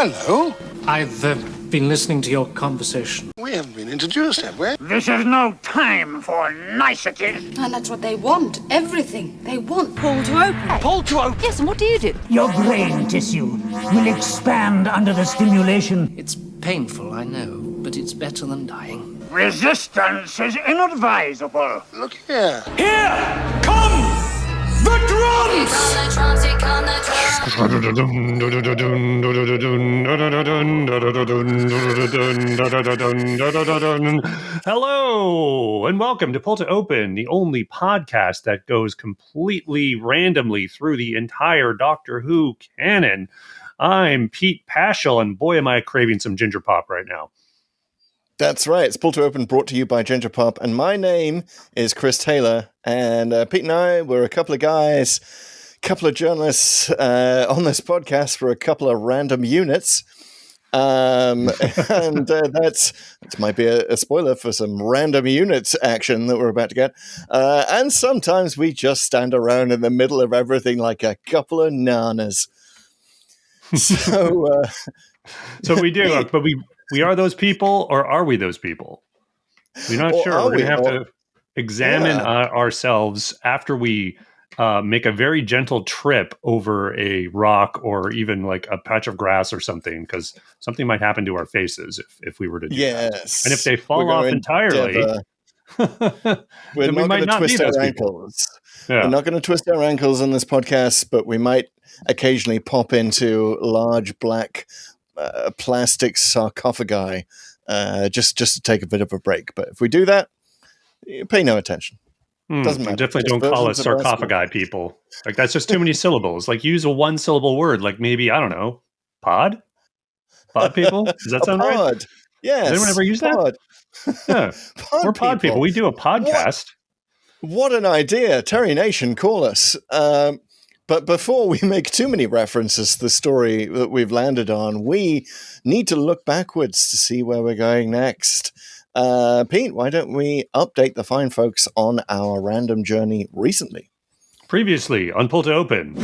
Hello. I've been listening to your conversation. We haven't been introduced, have we? This is no time for niceties. And that's what they want. Everything. They want Paul to open. Pull to open. Yes, and what do you do? Your brain tissue will expand under the stimulation. It's painful, I know, but it's better than dying. Resistance is inadvisable. Look here. Here come the drums! Hello, and welcome to Pull to Open, the only podcast that goes completely randomly through the entire Doctor Who canon. I'm Pete Paschal, and boy, am I craving some ginger pop right now. That's right. It's Pull to Open, brought to you by Ginger Pop, and my name is Chris Taylor, and Pete and I were a couple of guys, couple of journalists on this podcast for a couple of random units, and that might be a spoiler for some random units action that we're about to get, and sometimes we just stand around in the middle of everything like a couple of nanas. So we do, but we are those people, or are we those people? We're not sure. We're going to have to examine ourselves after we make a very gentle trip over a rock or even like a patch of grass or something, because something might happen to our faces if we were to do that. And if they fall off entirely, we're not going to twist our ankles. Yeah. We're not going to twist our ankles on this podcast, but we might occasionally pop into large black plastic sarcophagi just to take a bit of a break. But if we do that, pay no attention. Doesn't matter. Definitely don't call us sarcophagi people. Like, that's just too many syllables. Like, use a one syllable word, like maybe, I don't know, pod people. Does that sound right? Yes. Has anyone ever used that? Yeah. We're pod people. We do a podcast. What an idea. Terry Nation, call us. But before we make too many references to the story that we've landed on, we need to look backwards to see where we're going next. Pete, why don't we update the fine folks on our random journey recently? Previously on Pull to Open.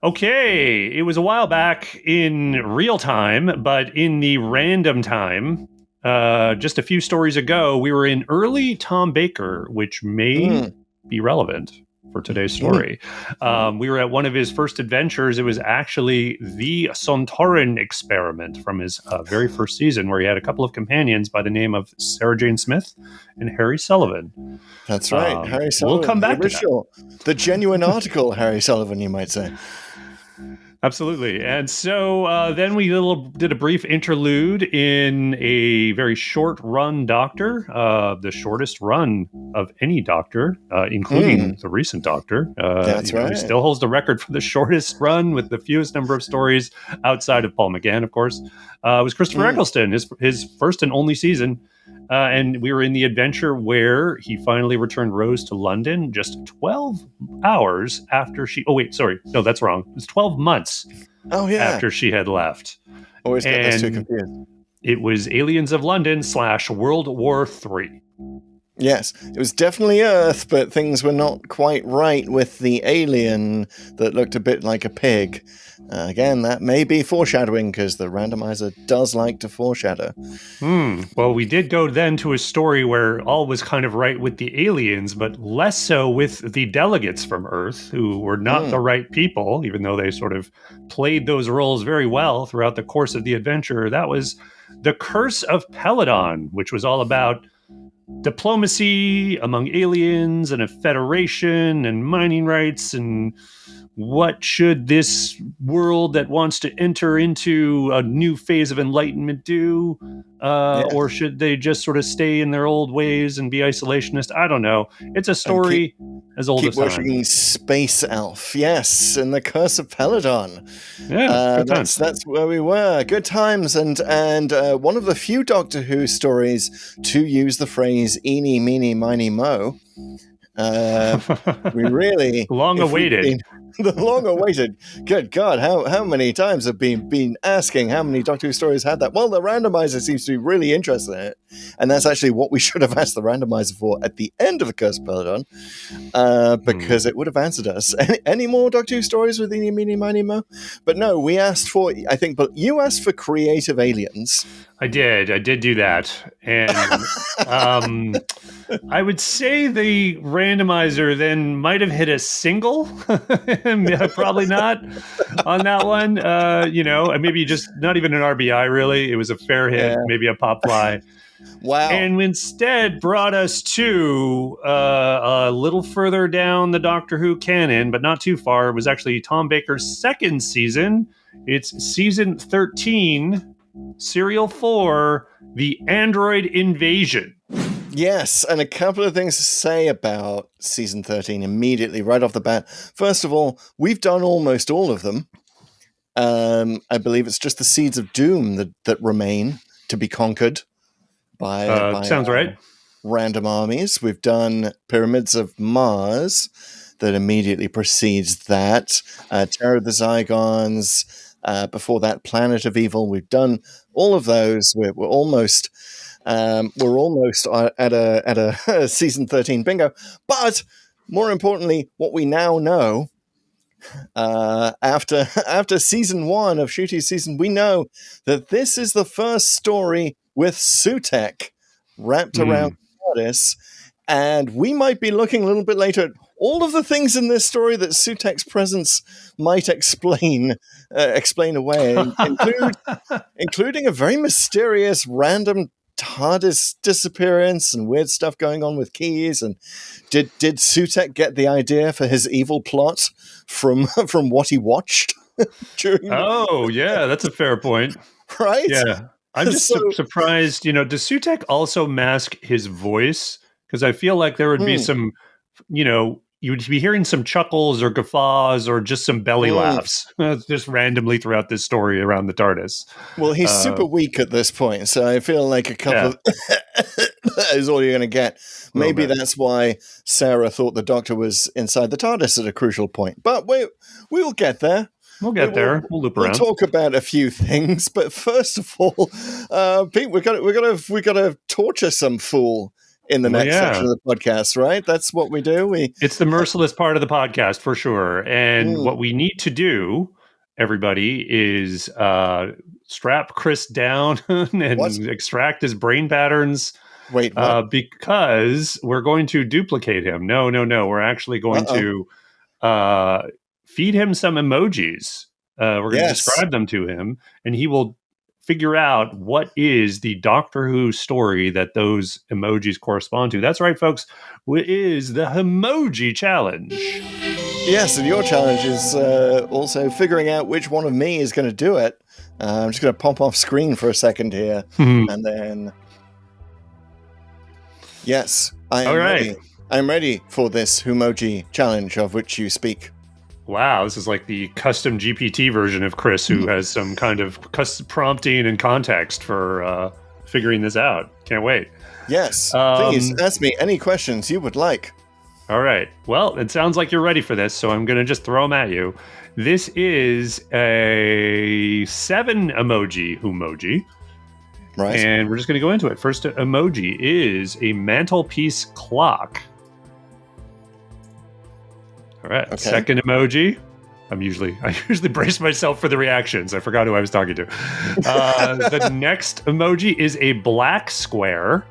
Okay, it was a while back in real time, but in the random time, just a few stories ago, we were in early Tom Baker, which may be relevant for today's story. We were at one of his first adventures. It was actually the Sontaran experiment from his very first season, where he had a couple of companions by the name of Sarah Jane Smith and Harry Sullivan. That's right, Harry Sullivan. We'll come back to that. The genuine article Harry Sullivan, you might say. Absolutely. And so then we did a brief interlude in a very short run Doctor, the shortest run of any Doctor, including the recent Doctor. That's right. He still holds the record for the shortest run with the fewest number of stories outside of Paul McGann, of course. It was Christopher Eccleston, his first and only season. And we were in the adventure where he finally returned Rose to London just 12 hours after she... Oh, wait, sorry. No, that's wrong. It was 12 months after she had left. Always get those two confused. It was Aliens of London / World War III. Yes, it was definitely Earth, but things were not quite right with the alien that looked a bit like a pig. Again, that may be foreshadowing, because the randomizer does like to foreshadow. Well, we did go then to a story where all was kind of right with the aliens, but less so with the delegates from Earth, who were not the right people, even though they sort of played those roles very well throughout the course of the adventure. That was The Curse of Peladon, which was all about diplomacy among aliens and a federation and mining rights, and what should this world that wants to enter into a new phase of enlightenment do? Or should they just sort of stay in their old ways and be isolationist? I don't know. It's a story as old as time. Keep watching Space Elf, yes, and The Curse of Peladon. Yeah, good times. That's where we were. Good times, and one of the few Doctor Who stories to use the phrase "eeny, meeny, miny, mo." We really long awaited. The long-awaited. Good God, how many times have been asking how many Doctor Who stories had that? Well, the randomizer seems to be really interested in it, and that's actually what we should have asked the randomizer for at the end of the Curse of Peladon, because it would have answered us. Any more Doctor Who stories with Eeny, Meeny, Miny, Mo? But no, we asked for, I think, but you asked for creative aliens. I did do that, and I would say the randomizer then might have hit a single. Probably not on that one. Maybe just not even an RBI. Really, it was a fair hit, maybe a pop fly. Wow. And instead brought us to a little further down the Doctor Who canon, but not too far. It was actually Tom Baker's second season. It's season 13, serial 4, The Android Invasion. Yes, and a couple of things to say about season 13 immediately, right off the bat. First of all, we've done almost all of them. I believe it's just the Seeds of Doom that remain to be conquered by sounds right. Random armies. We've done Pyramids of Mars that immediately precedes that. Terror of the Zygons. Before that, Planet of Evil. We've done all of those. We're almost at a season 13 bingo. But more importantly, what we now know after season 1 of Ncuti's season, we know that this is the first story with Sutekh wrapped around TARDIS, and we might be looking a little bit later at all of the things in this story that Sutekh's presence might explain away, including a very mysterious random TARDIS disappearance and weird stuff going on with keys. And did Sutekh get the idea for his evil plot from what he watched during? Oh, yeah, that's a fair point. Right? Yeah. I'm just surprised, does Sutekh also mask his voice? Because I feel like there would be some, you would be hearing some chuckles or guffaws or just some belly laughs just randomly throughout this story around the TARDIS. Well, he's super weak at this point, so I feel like a couple of is all you're going to get. Maybe that's why Sarah thought the Doctor was inside the TARDIS at a crucial point. But we'll get there. We'll get there. We'll loop around. We'll talk about a few things, but first of all, Pete, we're gonna torture some fool in the next section of the podcast, right? That's what we do. It's the merciless part of the podcast for sure. And what we need to do, everybody, is strap Chris down and extract his brain patterns. Wait, what? Because we're going to duplicate him. No. We're actually going to feed him some emojis. We're going to describe them to him, and he will figure out what is the Doctor Who story that those emojis correspond to. That's right, folks. It is the Whomoji challenge. Yes, and your challenge is also figuring out which one of me is going to do it. I'm just going to pop off screen for a second here, and then... Yes, I am ready. I'm ready for this Whomoji challenge of which you speak. Wow, this is like the custom GPT version of Chris, who has some kind of custom prompting and context for figuring this out. Can't wait. Yes, please ask me any questions you would like. All right. Well, it sounds like you're ready for this, so I'm going to just throw them at you. This is a 7 emoji Whomoji. Right. And we're just going to go into it. First emoji is a mantelpiece clock. All right. Okay. Second emoji. I usually brace myself for the reactions. I forgot who I was talking to. The next emoji is a black square.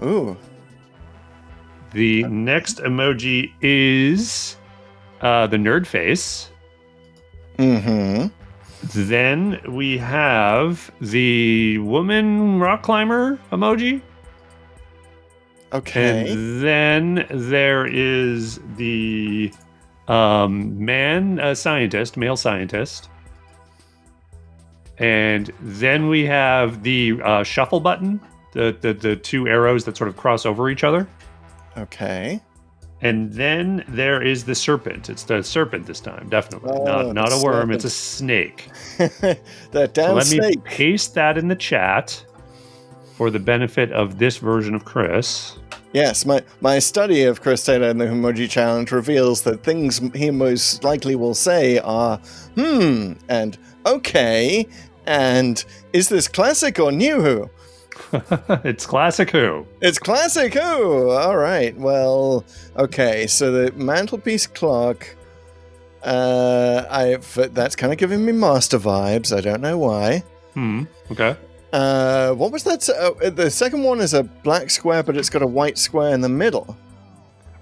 Ooh. The next emoji is the nerd face. Mm-hmm. Then we have the woman rock climber emoji. Okay. And then there is the male scientist. And then we have the shuffle button, the 2 arrows that sort of cross over each other. Okay. And then there is the serpent. It's the serpent this time, definitely. Not a worm, serpent. It's a snake. That damn let snake. me paste that in the chat for the benefit of this version of Chris. Yes, my study of Chris Taylor and the Whomoji Challenge reveals that things he most likely will say are, and okay, and is this classic or new Who? It's classic Who. It's classic Who! Alright, well, okay, so the mantelpiece clock, that's kind of giving me master vibes, I don't know why. Okay. What was that? The second one is a black square, but it's got a white square in the middle.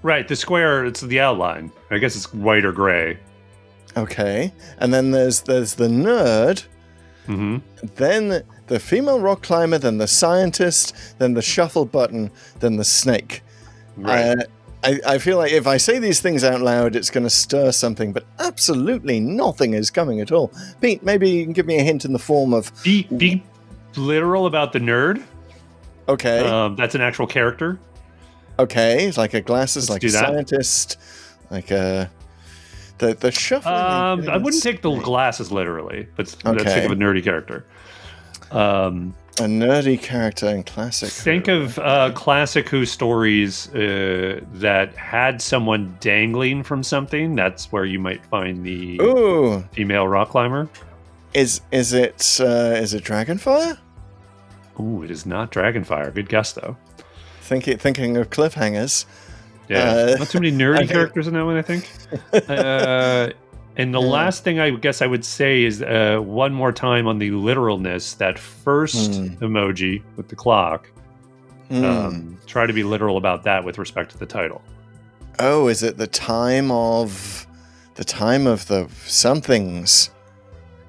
Right, the square, it's the outline. I guess it's white or gray. Okay. And then there's the nerd. Mm-hmm. Then the female rock climber, then the scientist, then the shuffle button, then the snake. Right. I feel like if I say these things out loud, it's going to stir something, but absolutely nothing is coming at all. Pete, maybe you can give me a hint in the form of... Be literal about the nerd. Okay. That's an actual character. Okay, it's like a glasses, Let's like a do that. scientist, like the shuffling. I wouldn't take the glasses literally, but let's think of a nerdy character. A nerdy character in classic. Think of classic Who stories that had someone dangling from something. That's where you might find the female rock climber. Is it Dragonfire? Ooh, it is not Dragonfire. Good guess though. Thinking of cliffhangers. Yeah, not too many nerdy characters in that one, I think. And the last thing I guess I would say is one more time on the literalness, that first emoji with the clock. Try to be literal about that with respect to the title. Oh, is it the time of the somethings?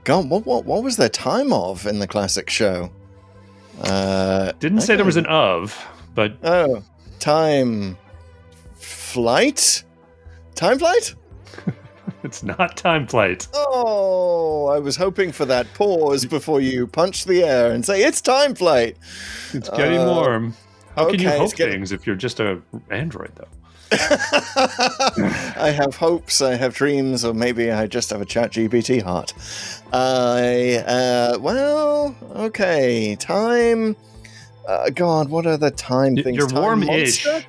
God, what was the time of in the classic show? Didn't say there was an of, but time flight? Time flight? It's not time flight. Oh, I was hoping for that pause before you punch the air and say, it's time flight. It's getting warm. How can you okay, hope things if you're just an android, though? I have hopes, I have dreams, or maybe I just have a ChatGPT heart. Well, okay, time. God, what are the time things? You're Time warm-ish. monster?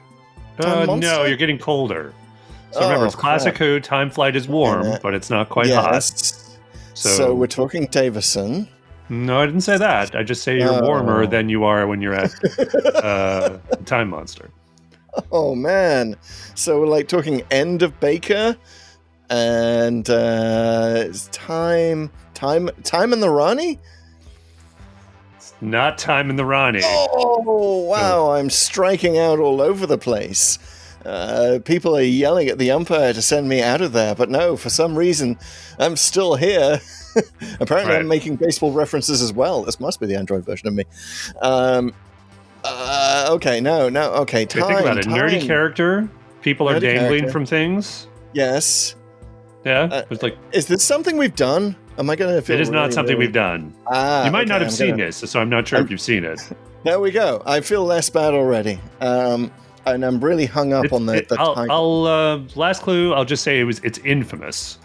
Time No, monster? you're getting colder. So remember, it's classic Who. Time flight is warm, but it's not quite hot. So we're talking Davison. No, I didn't say that. I just say you're warmer than you are when you're at Time Monster. Oh man! So we're like talking end of Baker, and time and the Rani. It's not Time and the Rani. Oh wow! I'm striking out all over the place. People are yelling at the umpire to send me out of there, but no, for some reason, I'm still here. Apparently, I'm making baseball references as well. This must be the Android version of me. Okay, no, okay. Think about it. Nerdy character. People are dangling from things. Yes. Yeah. It's like. Is this something we've done? Am I going to feel? It is not something we've done. You might not have seen this, so I'm not sure if you've seen it. There we go. I feel less bad already. And I'm really hung up on the I'll last clue. I'll just say it's infamous.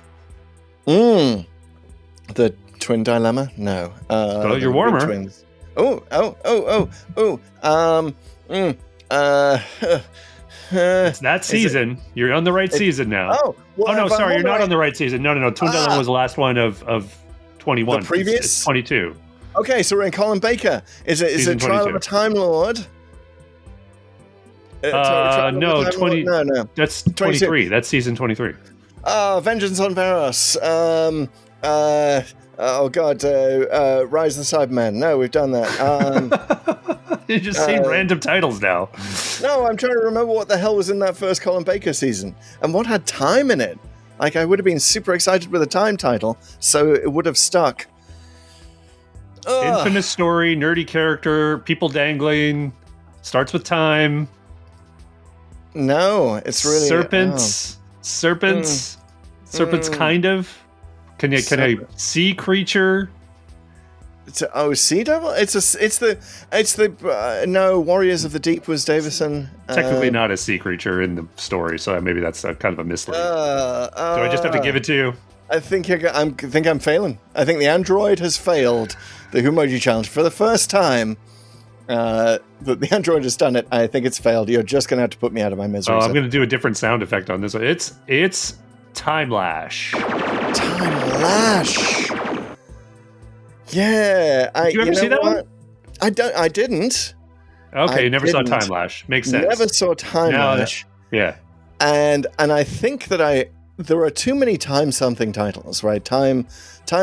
The twin dilemma? No. You're warmer. Twins. It's that season. You're on the right season now. No, sorry, you're not on the right season. No. Twin Dilemma was the last one of 21. The previous? It's 22. Okay, so we're in Colin Baker. Is it Trial of a Time Lord? No, 20. No. That's 23. That's season 23. Vengeance on Varos. Oh God, Rise of the Cybermen. No, we've done that. You're just saying random titles now. No, I'm trying to remember what the hell was in that first Colin Baker season and what had time in it. Like, I would have been super excited with a time title, so it would have stuck. Infamous story, nerdy character, people dangling, starts with time. No, it's really serpents, kind of. Can a sea creature? Sea Devil? No, Warriors of the Deep was Davison. Technically not a sea creature in the story, so maybe that's kind of a mislead. Do I just have to give it to you? I think I'm failing. I think the android has failed the Whomoji challenge for the first time the android has done it. I think it's failed. You're just going to have to put me out of my misery. I'm going to do a different sound effect on this one. It's Time Lash. Time Lash. Yeah. Did you ever see that one? I didn't. Okay, you never saw didn't. Time Lash. Makes sense. Never saw Time Lash. Yeah. And I think that there are too many time something titles, right? Time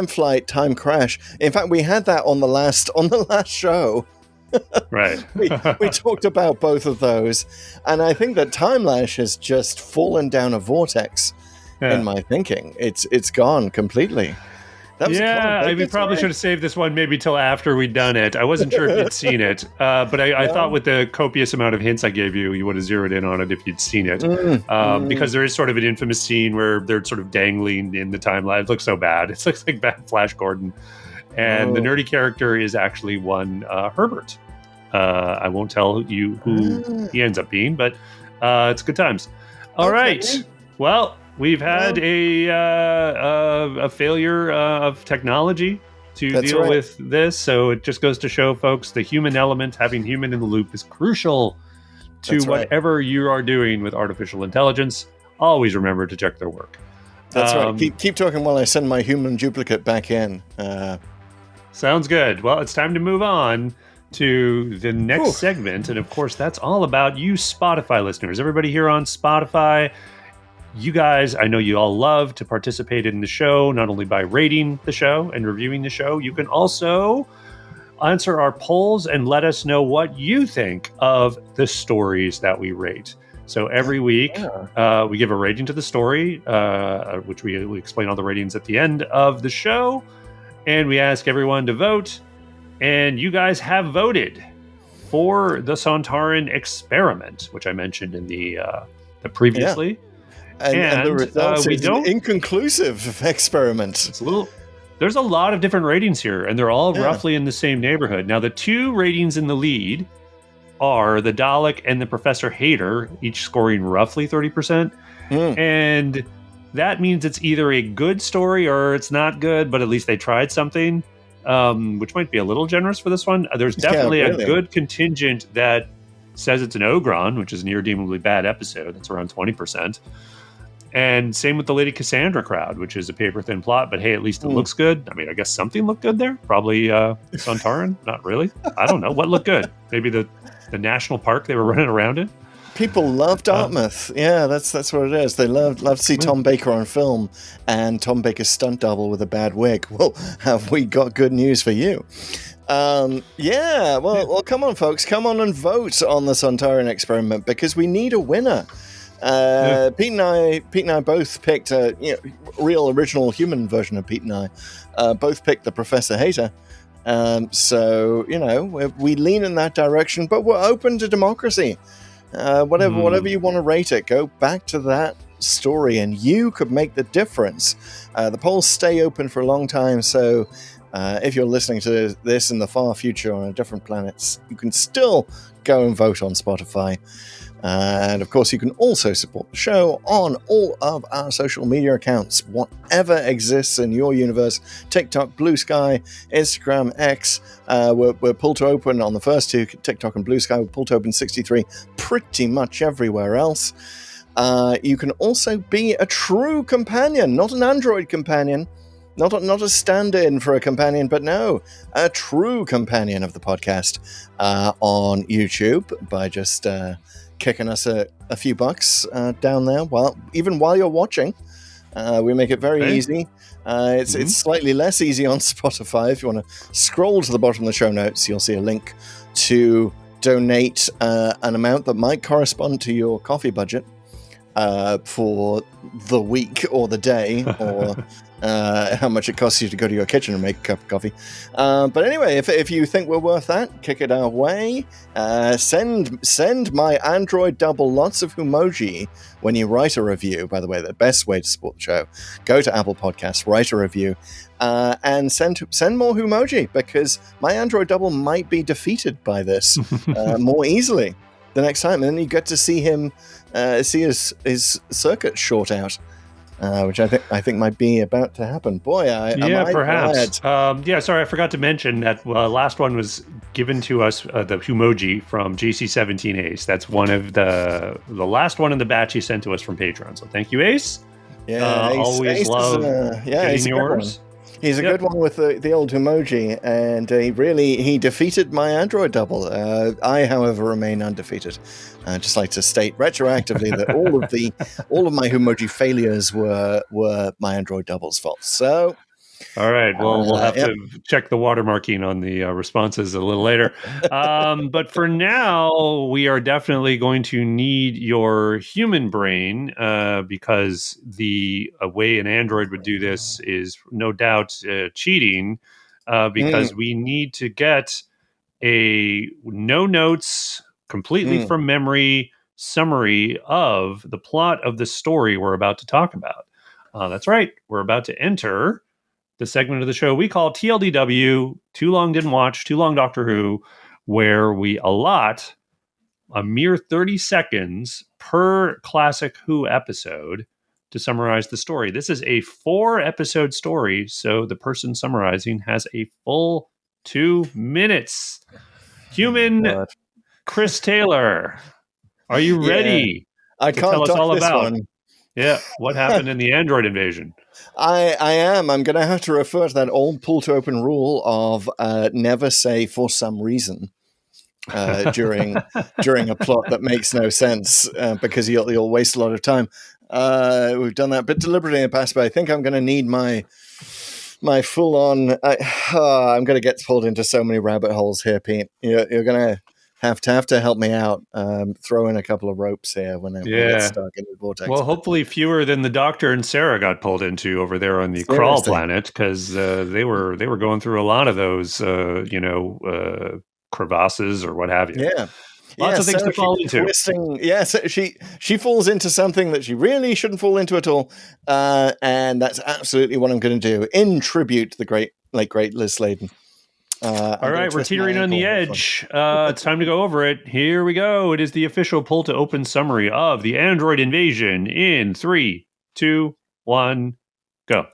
Flight, Time Crash. In fact, we had that on the last show. Right. we talked about both of those, and I think that Time Lash has just fallen down a vortex in my thinking. It's gone completely. That was we probably should have saved this one maybe till after we'd done it. I wasn't sure if you'd seen it, but I thought with the copious amount of hints I gave you, you would have zeroed in on it if you'd seen it. Because there is sort of an infamous scene where they're sort of dangling in the timeline. It looks so bad. It looks like bad Flash Gordon. And the nerdy character is actually one Herbert. I won't tell you who he ends up being, but it's good times. All right. Well, we've had a failure of technology to deal with this, so it just goes to show, folks, the human element, having human in the loop, is crucial to whatever you are doing with artificial intelligence. Always remember to check their work. That's right. Keep talking while I send my human duplicate back in. Sounds good. Well, it's time to move on to the next segment, and of course, that's all about you Spotify listeners. Everybody here on Spotify, you guys, I know you all love to participate in the show, not only by rating the show and reviewing the show, you can also answer our polls and let us know what you think of the stories that we rate. So every week, we give a rating to the story, which we explain all the ratings at the end of the show, and we ask everyone to vote. And you guys have voted for the Sontaran experiment, which I mentioned in the previously. Yeah. And the result is an inconclusive experiment. There's a lot of different ratings here, and they're all roughly in the same neighborhood. Now, the two ratings in the lead are the Dalek and the Professor Hater, each scoring roughly 30%. And that means it's either a good story or it's not good, but at least they tried something, which might be a little generous for this one. There's definitely a good contingent that says it's an Ogron, which is an irredeemably bad episode. That's around 20%. And same with the Lady Cassandra crowd, which is a paper-thin plot, but hey, at least it looks good. I mean, I guess something looked good there. Probably Sontaran. Not really. I don't know. What looked good? Maybe the national park they were running around in? People love Dartmouth. That's what it is. They love to see Tom Baker on film and Tom Baker's stunt double with a bad wig. Well, have we got good news for you? Well, come on, folks. Come on and vote on the Sontaran experiment because we need a winner. Pete and I both picked a real original human version of Pete and I. Both picked the Professor Hater. So we lean in that direction, but we're open to democracy. Whatever you want to rate it, go back to that story, and you could make the difference. The polls stay open for a long time, so if you're listening to this in the far future on a different planets, you can still go and vote on Spotify. And of course, you can also support the show on all of our social media accounts, whatever exists in your universe. TikTok, Blue Sky, Instagram, X. We're pulled to open on the first two, TikTok and Blue Sky. We're pulled to open 63, pretty much everywhere else. You can also be a true companion, not an android companion, not a stand-in for a companion, but no, a true companion of the podcast on YouTube by just kicking us a few bucks down there while you're watching. We make it very easy. It's slightly less easy on Spotify. If you want to scroll to the bottom of the show notes, you'll see a link to donate an amount that might correspond to your coffee budget for the week or the day or how much it costs you to go to your kitchen and make a cup of coffee. But anyway, if you think we're worth that, kick it our way. Send my Android double lots of Whomoji when you write a review. By the way, the best way to support the show, go to Apple Podcasts, write a review, and send more Whomoji, because my Android double might be defeated by this more easily the next time. And then you get to see him see his circuit short out. Which I think might be about to happen. Boy, perhaps. Sorry, I forgot to mention that last one was given to us the Whomoji from JC17 Ace. That's one of the last one in the batch he sent to us from Patreon. So thank you, Ace. Yeah, always Ace love getting yours. He's a good one with the old Whomoji, and he defeated my android double. I, however, remain undefeated. I'd just like to state retroactively that all of my Whomoji failures were my android double's fault. So. All right. Well, we'll have to check the watermarking on the responses a little later. But for now, we are definitely going to need your human brain because the way an android would do this is no doubt cheating because we need to get a no notes, completely from memory summary of the plot of the story we're about to talk about. That's right. We're about to enter the segment of the show we call TLDW, Too Long Didn't Watch, Too Long Doctor Who, where we allot a mere 30 seconds per classic Who episode to summarize the story. This is a 4-episode story, so the person summarizing has a full 2 minutes. Human Chris Taylor, are you ready to tell us all about what happened in the android invasion? I am. I'm going to have to refer to that old pull to open rule of never say for some reason during a plot that makes no sense because you'll waste a lot of time. We've done that a bit deliberately in the past, but I think I'm going to need my full on. I'm going to get pulled into so many rabbit holes here, Pete. You're going to have to help me out. Throw in a couple of ropes here when I get stuck in the vortex. Well, hopefully fewer than the Doctor and Sarah got pulled into over there on the Crawl planet, because they were going through a lot of those, crevasses or what have you. Yeah. Lots of things to fall into. So she falls into something that she really shouldn't fall into at all, and that's absolutely what I'm going to do in tribute to the late great Liz Sladen. All right, we're teetering on the edge. It's time to go over it. Here we go. It is the official pull to open summary of the android invasion in 3, 2, 1, go.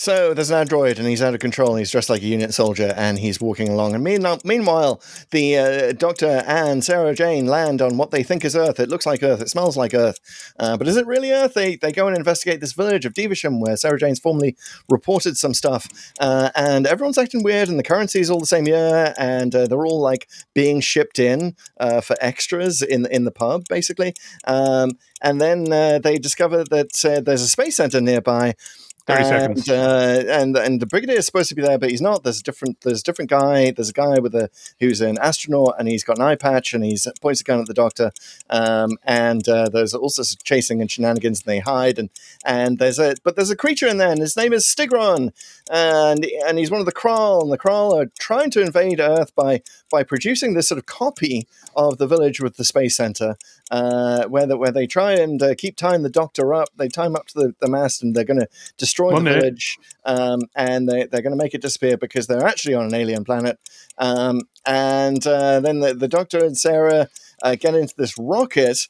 So there's an android, and he's out of control, and he's dressed like a unit soldier, and he's walking along. And meanwhile, the Doctor and Sarah Jane land on what they think is Earth. It looks like Earth. It smells like Earth. But is it really Earth? They go and investigate this village of Devisham, where Sarah Jane's formerly reported some stuff. And everyone's acting weird, and the currency is all the same year, and they're all like being shipped in for extras in the pub, basically. And then they discover that there's a space center nearby. 30 seconds. And the Brigadier is supposed to be there, but he's not. There's a different guy. There's a guy who's an astronaut, and he's got an eye patch, and he points a gun at the Doctor. And there's also some chasing and shenanigans, and they hide. And there's a creature in there, and his name is Stigron, and he's one of the Kral, and the Kral are trying to invade Earth by producing this sort of copy of the village with the space center, where they try and keep tying the Doctor up. They tie him up to the mast, and they're going to destroy the village, and they're going to make it disappear because they're actually on an alien planet. And then the Doctor and Sarah get into this rocket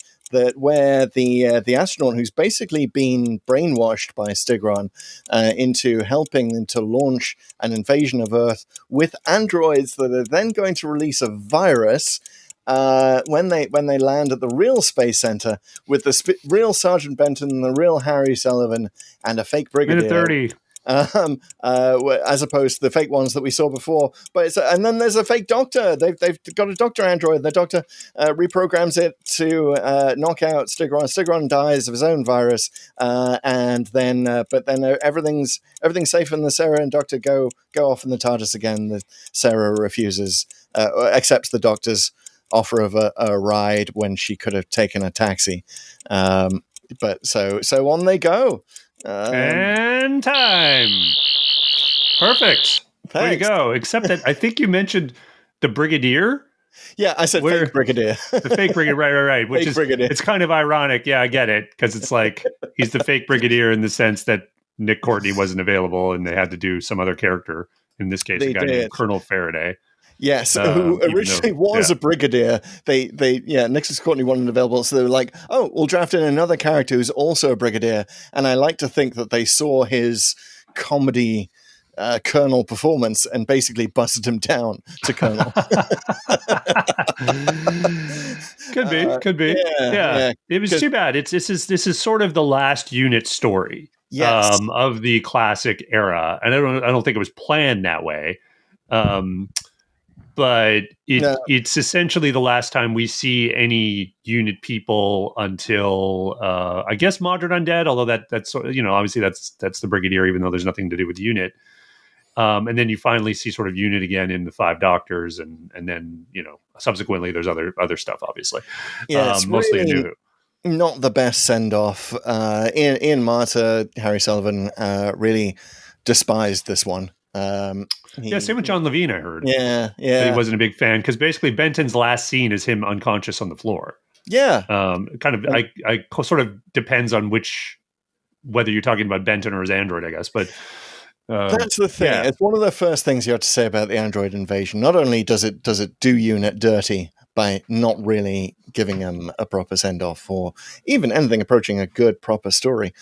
where the astronaut, who's basically been brainwashed by Stigron into helping them to launch an invasion of Earth with androids that are then going to release a virus when they land at the real space center with the real Sergeant Benton and the real Harry Sullivan and a fake Brigadier. Minute 30. As opposed to the fake ones that we saw before. And then there's a fake Doctor. They've got a Doctor android. The Doctor reprograms it to knock out Stigron. Stigron dies of his own virus, but then everything's safe, and the Sarah and Doctor go off in the TARDIS again. Sarah refuses, accepts the Doctor's offer of a ride when she could have taken a taxi. But so on they go. And time. Perfect. Thanks. Way to go. Except that I think you mentioned the Brigadier. Yeah, I said fake Brigadier. The fake Brigadier, right. Which fake Brigadier. It's kind of ironic. Yeah, I get it. Because it's like he's the fake Brigadier in the sense that Nick Courtney wasn't available and they had to do some other character. In this case, a guy named Colonel Faraday. Yes, who originally was a brigadier. Nicholas Courtney wasn't available, so they were like, "Oh, we'll draft in another character who's also a brigadier." And I like to think that they saw his comedy Colonel performance and basically busted him down to Colonel. Could be. Yeah. It was too bad. This is sort of the last unit story Yes. of the classic era, and I don't think it was planned that way. But it's essentially the last time we see any unit people until I guess Modern Undead, although that's obviously that's the Brigadier, even though there's nothing to do with the unit. And then you finally see sort of unit again in the Five Doctors, and then subsequently there's other stuff, obviously. Yeah, it's mostly really a new. Not the best send off. Ian Marter, Harry Sullivan really despised this one. Same with John Levine, I heard. Yeah. He wasn't a big fan because basically Benton's last scene is him unconscious on the floor. Yeah. I sort of depends on whether you're talking about Benton or his android, I guess. But that's the thing. Yeah. It's one of the first things you have to say about the android invasion. Not only does it do unit dirty by not really giving him a proper send off or even anything approaching a good proper story,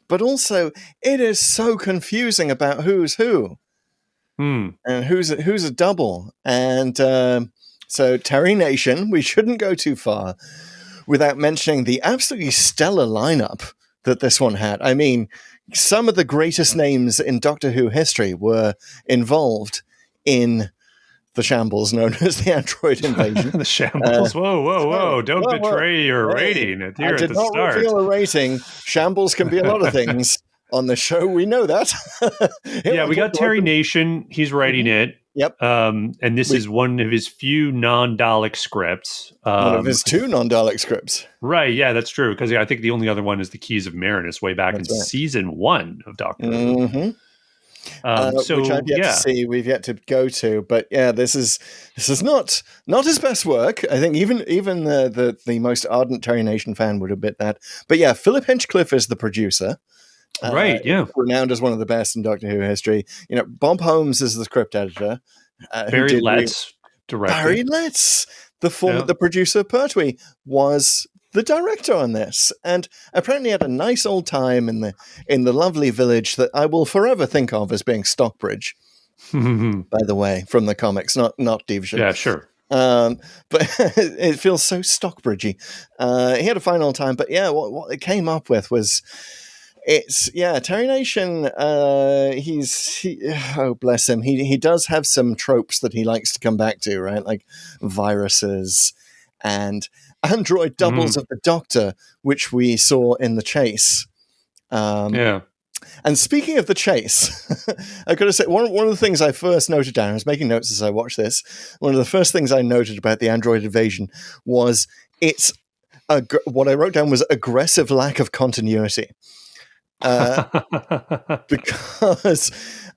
but also it is so confusing about who's who. And who's a double. And so Terry Nation, we shouldn't go too far without mentioning the absolutely stellar lineup that this one had. I mean, some of the greatest names in Doctor Who history were involved in the shambles known as the android invasion. The shambles. Whoa. Don't betray your rating here at the start. I did not reveal a rating. Shambles can be a lot of things. On the show, we know that. We got Terry Nation. He's writing it. Yep. And this is one of his few non-Dalek scripts. One of his two non-Dalek scripts. Right. Yeah, that's true. Because I think the only other one is The Keys of Marinus way back season 1 of Doctor Who. Which I've yet to see. We've yet to go to. But yeah, this is not his best work. I think even the most ardent Terry Nation fan would admit that. But yeah, Philip Hinchcliffe is the producer. Right, yeah. Renowned as one of the best in Doctor Who history. Bob Holmes is the script editor. Barry Letts directed. Barry Letts, the producer of Pertwee, was the director on this, and apparently had a nice old time in the lovely village that I will forever think of as being Stockbridge. By the way, from the comics, not Devonshire. Yeah, sure. But it feels so Stockbridgey. He had a fine old time, but yeah, what it came up with was. Terry Nation, oh, bless him. He does have some tropes that he likes to come back to, right? Like viruses and android doubles of the Doctor, which we saw in The Chase. And speaking of The Chase, I've got to say, one of the things I first noted down, I was making notes as I watched this, one of the first things I noted about the android invasion was what I wrote down was aggressive lack of continuity. Because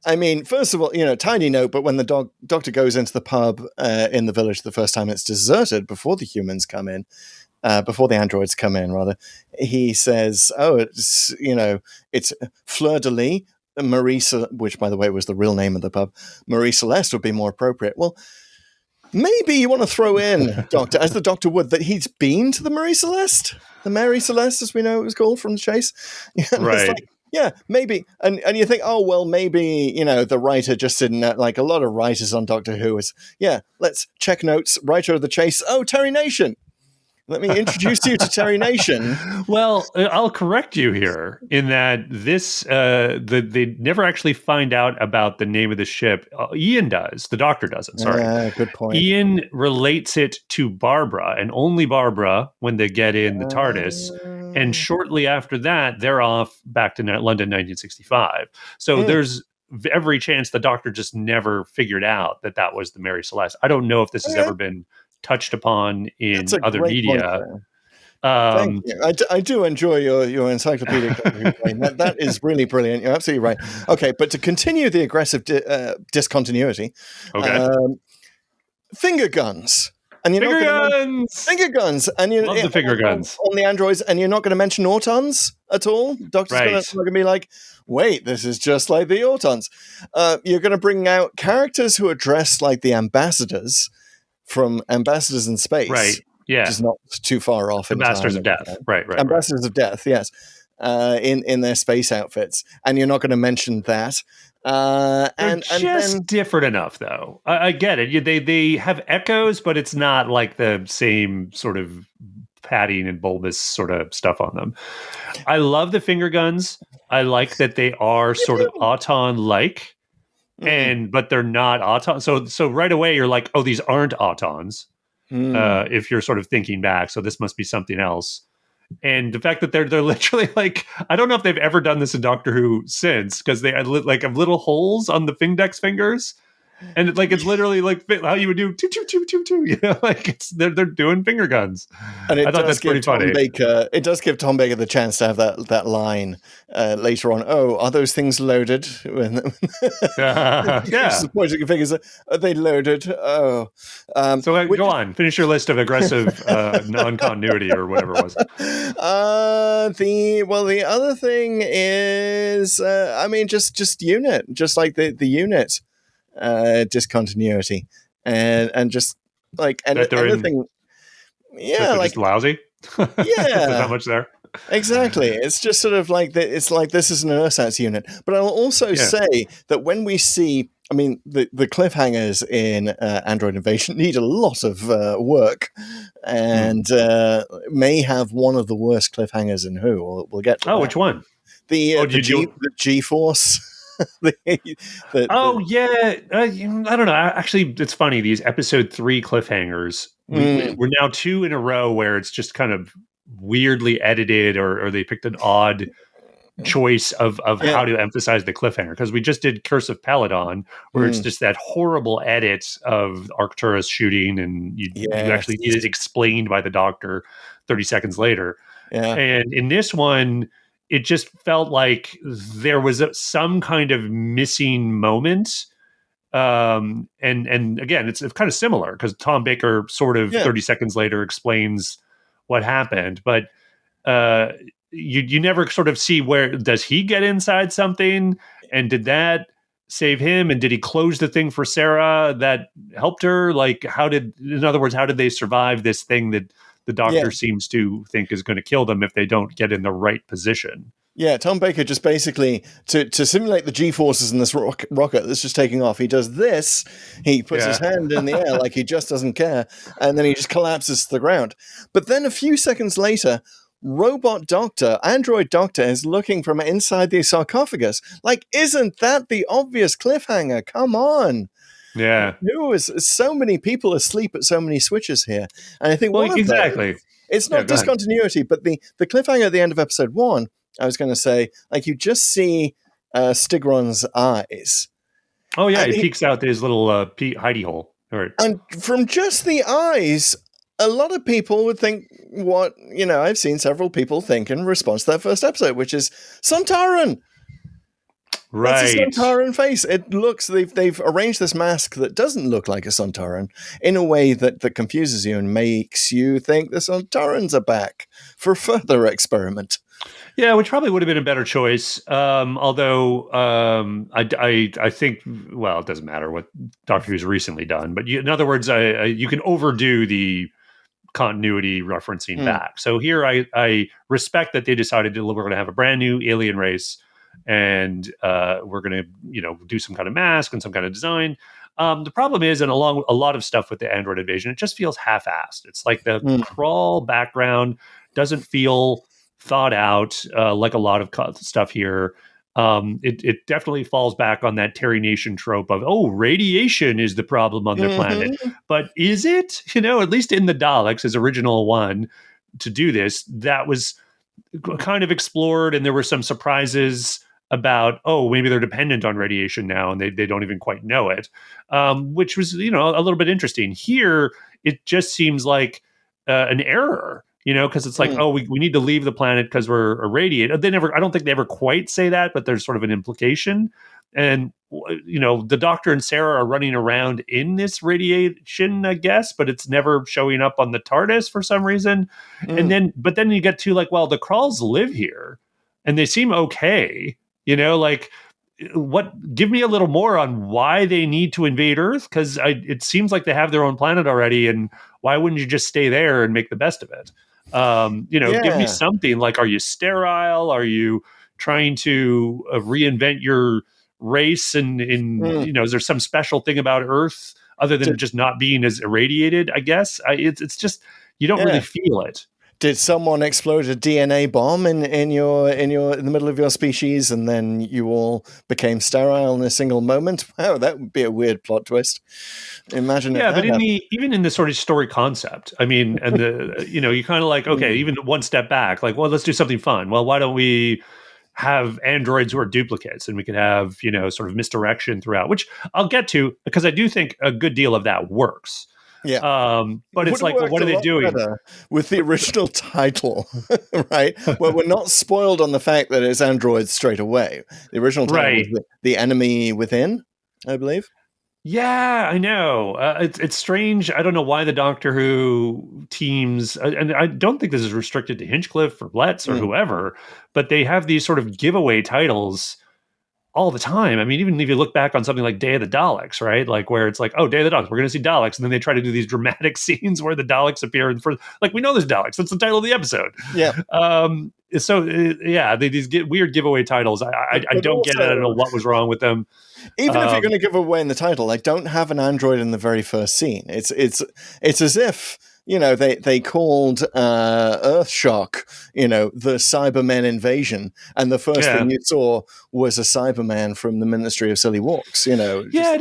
I mean, first of all, tiny note, but when the doctor goes into the pub in the village the first time, it's deserted before the humans come in, before the androids come in, rather. He says, it's Fleur de Lis, Marie, which by the way was the real name of the pub. Marie Celeste would be more appropriate. Well, maybe you want to throw in, Doctor, as the Doctor would, that he's been to the Marie Celeste, as we know it was called from The Chase. Right. Maybe. And you think, maybe, the writer just didn't, like a lot of writers on Doctor Who is, let's check notes, writer of The Chase. Oh, Terry Nation. Let me introduce you to Terry Nation. Well, I'll correct you here in that this they never actually find out about the name of the ship. Ian does. The Doctor doesn't. Sorry. Good point. Ian relates it to Barbara, and only Barbara, when they get in the TARDIS. And shortly after that, they're off back to London, 1965. So there's every chance the Doctor just never figured out that was the Mary Celeste. I don't know if this has ever been touched upon in other media. Thank you. I do enjoy your encyclopedic that is really brilliant. You're absolutely right. Okay, but to continue the aggressive discontinuity, finger guns. And finger guns, and you love the finger guns on the androids, and you're not going to mention Autons at all. Doctor's going to be like, wait, this is just like the Autons. You're going to bring out characters who are dressed like the ambassadors from Ambassadors in Space, right? Yeah, which is not too far off. Ambassadors of Death, right? Ambassadors of Death, yes. In their space outfits, and you're not going to mention that. They're And just then different enough, though. I get it. They have echoes, but it's not like the same sort of padding and bulbous sort of stuff on them. I love the finger guns. I like that they are sort of Auton-like, but they're not Auton. So right away you're like, oh, these aren't Autons. If you're sort of thinking back, so this must be something else. And the fact that they're literally like, I don't know if they've ever done this in Doctor Who since, because they have little holes on the Findex fingers, and it's literally like how you would do two two two two two, like they're doing finger guns. And I thought that's pretty funny. It does give Tom Baker the chance to have that line later on. Oh, are those things loaded? Yeah. Pointing your fingers. Are they loaded? Oh. So go on. Finish your list of aggressive non-continuity or whatever it was. The other thing is, just unit, just like the unit discontinuity, and just like anything. Yeah, like just lousy. Yeah, there's not much there. Exactly. It's just sort of like it's like this is an ersatz unit. But I'll also say that when we see, the cliffhangers in Android Invasion need a lot of work, and may have one of the worst cliffhangers in Who. We'll get to that. Which one? The G-Force. I don't know. Actually, it's funny. These episode 3 cliffhangers, we're now 2 in a row where it's just kind of weirdly edited, or they picked an odd choice of how to emphasize the cliffhanger. Because we just did Curse of Peladon, where it's just that horrible edit of Arcturus shooting, and you actually need it explained by the Doctor 30 seconds later. Yeah. And in this one, it just felt like there was some kind of missing moment. And again, it's kind of similar because Tom Baker sort of 30 seconds later explains what happened, but you never sort of see where does he get inside something, and did that save him, and did he close the thing for Sarah that helped her? Like, how did they survive this thing that the Doctor seems to think is going to kill them if they don't get in the right position? Yeah, Tom Baker just basically, to simulate the G-forces in this rocket that's just taking off, he does this, he puts his hand in the air like he just doesn't care, and then he just collapses to the ground. But then a few seconds later, Android Doctor is looking from inside the sarcophagus. Like, isn't that the obvious cliffhanger? Come on. Yeah. So many people asleep at so many switches here. And I think exactly. It's not discontinuity, but the cliffhanger at the end of episode 1, I was going to say, like, you just see Stigron's eyes. Oh, yeah, he peeks out his little hidey hole. Right. And from just the eyes, a lot of people would think what, I've seen several people think in response to that first episode, which is Sontaran. Right. That's a Sontaran face. It looks, they've arranged this mask that doesn't look like a Sontaran in a way that confuses you and makes you think the Sontarans are back for further experiment. Yeah, which probably would have been a better choice. Although I think, well, it doesn't matter what Doctor Who's recently done. But in other words, you can overdo the continuity referencing back. So here I respect that they decided we're going to have a brand new alien race, and we're going to do some kind of mask and some kind of design. The problem is, and along a lot of stuff with the Android Invasion, it just feels half-assed. It's like the crawl background doesn't feel thought out like a lot of stuff here. It definitely falls back on that Terry Nation trope of, radiation is the problem on their planet. But is it? At least in the Daleks, his original one, to do this, that was kind of explored, and there were some surprises about, maybe they're dependent on radiation now, and they don't even quite know it, which was, a little bit interesting. Here, it just seems like an error. Because it's like, we need to leave the planet because we're irradiated. I don't think they ever quite say that, but there's sort of an implication. And, the Doctor and Sarah are running around in this radiation, I guess, but it's never showing up on the TARDIS for some reason. But then you get to like, well, the Kralls live here and they seem okay, give me a little more on why they need to invade Earth. Cause it seems like they have their own planet already. And why wouldn't you just stay there and make the best of it? Give me something like, are you sterile? Are you trying to reinvent your race, and is there some special thing about Earth other than just not being as irradiated? I guess it's just you don't really feel it. Did someone explode a DNA bomb in the middle of your species, and then you all became sterile in a single moment? Wow, that would be a weird plot twist. Imagine. Yeah, but even in the sort of story concept, I mean, and you kind of like, okay, even one step back, like, well, let's do something fun. Well, why don't we have androids who are duplicates, and we could have sort of misdirection throughout, which I'll get to, because I do think a good deal of that works. Yeah. But it's like, well, what are they doing with the original title, right? Well, we're not spoiled on the fact that it's androids straight away. The original title was The Enemy Within, I believe. Yeah, I know. It's strange. I don't know why the Doctor Who teams, and I don't think this is restricted to Hinchcliffe or Letts or whoever, but they have these sort of giveaway titles all the time. I mean, even if you look back on something like Day of the Daleks, right? Like where it's like, oh, Day of the Daleks, we're going to see Daleks. And then they try to do these dramatic scenes where the Daleks appear in first, like, we know there's Daleks. That's the title of the episode. Yeah. These get weird giveaway titles. I don't get it. I don't know what was wrong with them. Even if you're going to give away in the title, like, don't have an android in the very first scene. It's as if, they called Earthshock, the Cybermen invasion, and the first thing you saw was a Cyberman from the Ministry of Silly Walks. It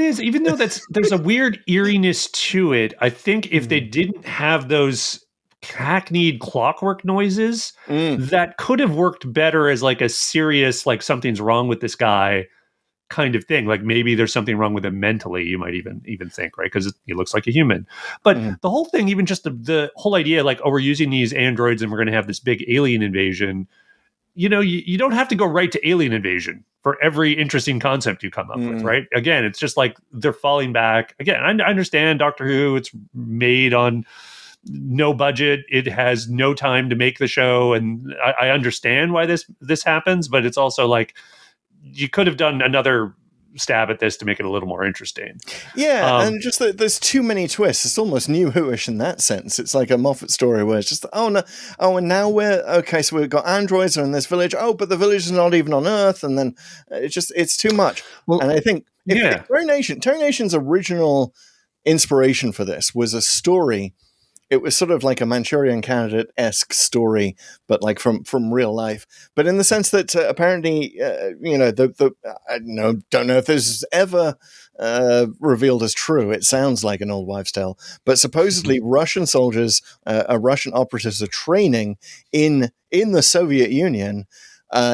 is. Even though there's a weird eeriness to it. I think if they didn't have those hackneyed clockwork noises, that could have worked better as like a serious, like, something's wrong with this guy kind of thing. Like, maybe there's something wrong with him mentally, you might even think, right? Because he looks like a human. But the whole thing, even just the whole idea, like, oh, we're using these androids and we're going to have this big alien invasion. You don't have to go right to alien invasion for every interesting concept you come up with, right? Again, it's just like they're falling back. Again, I understand Doctor Who, it's made on no budget, it has no time to make the show, and I understand why this happens, but it's also like, you could have done another stab at this to make it a little more interesting. Yeah, and just that there's too many twists. It's almost New Who-ish in that sense. It's like a Moffat story where it's just, and now so we've got androids are in this village. Oh, but the village is not even on Earth, and then it's too much. Well, and I think Terry Nation's original inspiration for this was a story. It was sort of like a Manchurian Candidate-esque story, but like from real life. But in the sense that apparently, I don't know if this is ever revealed as true. It sounds like an old wives' tale. But supposedly Russian soldiers, Russian operatives are training in the Soviet Union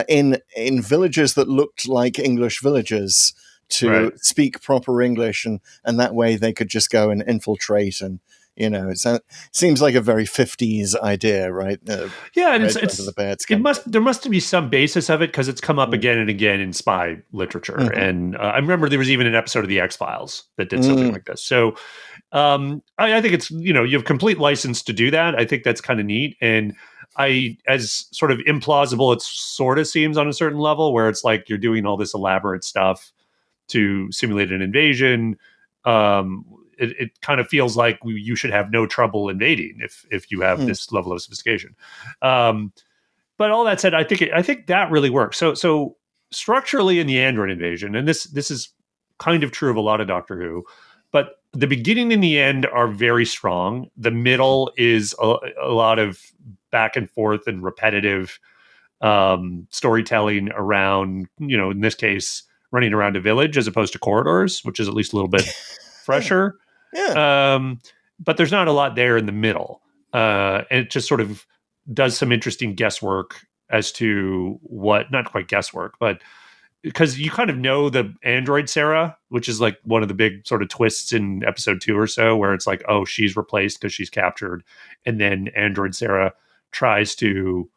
in villages that looked like English villages to speak proper English, and that way they could just go and infiltrate and, it seems like a very 50s idea, right? And there must be some basis of it, because it's come up again and again in spy literature. And I remember there was even an episode of the X-Files that did something like this. So I think it's, you have complete license to do that. I think that's kind of neat. And as sort of implausible it sort of seems on a certain level, where it's like you're doing all this elaborate stuff to simulate an invasion. It kind of feels like you should have no trouble invading if you have this level of sophistication. But all that said, I think that really works. So structurally in the android invasion, and this is kind of true of a lot of Doctor Who, but the beginning and the end are very strong. The middle is a lot of back and forth and repetitive storytelling around, in this case, running around a village as opposed to corridors, which is at least a little bit fresher. But there's not a lot there in the middle. And it just sort of does some interesting guesswork as to what, not quite guesswork, but because you kind of know the android Sarah, which is like one of the big sort of twists in episode 2 or so, where it's like, oh, she's replaced because she's captured. And then android Sarah tries to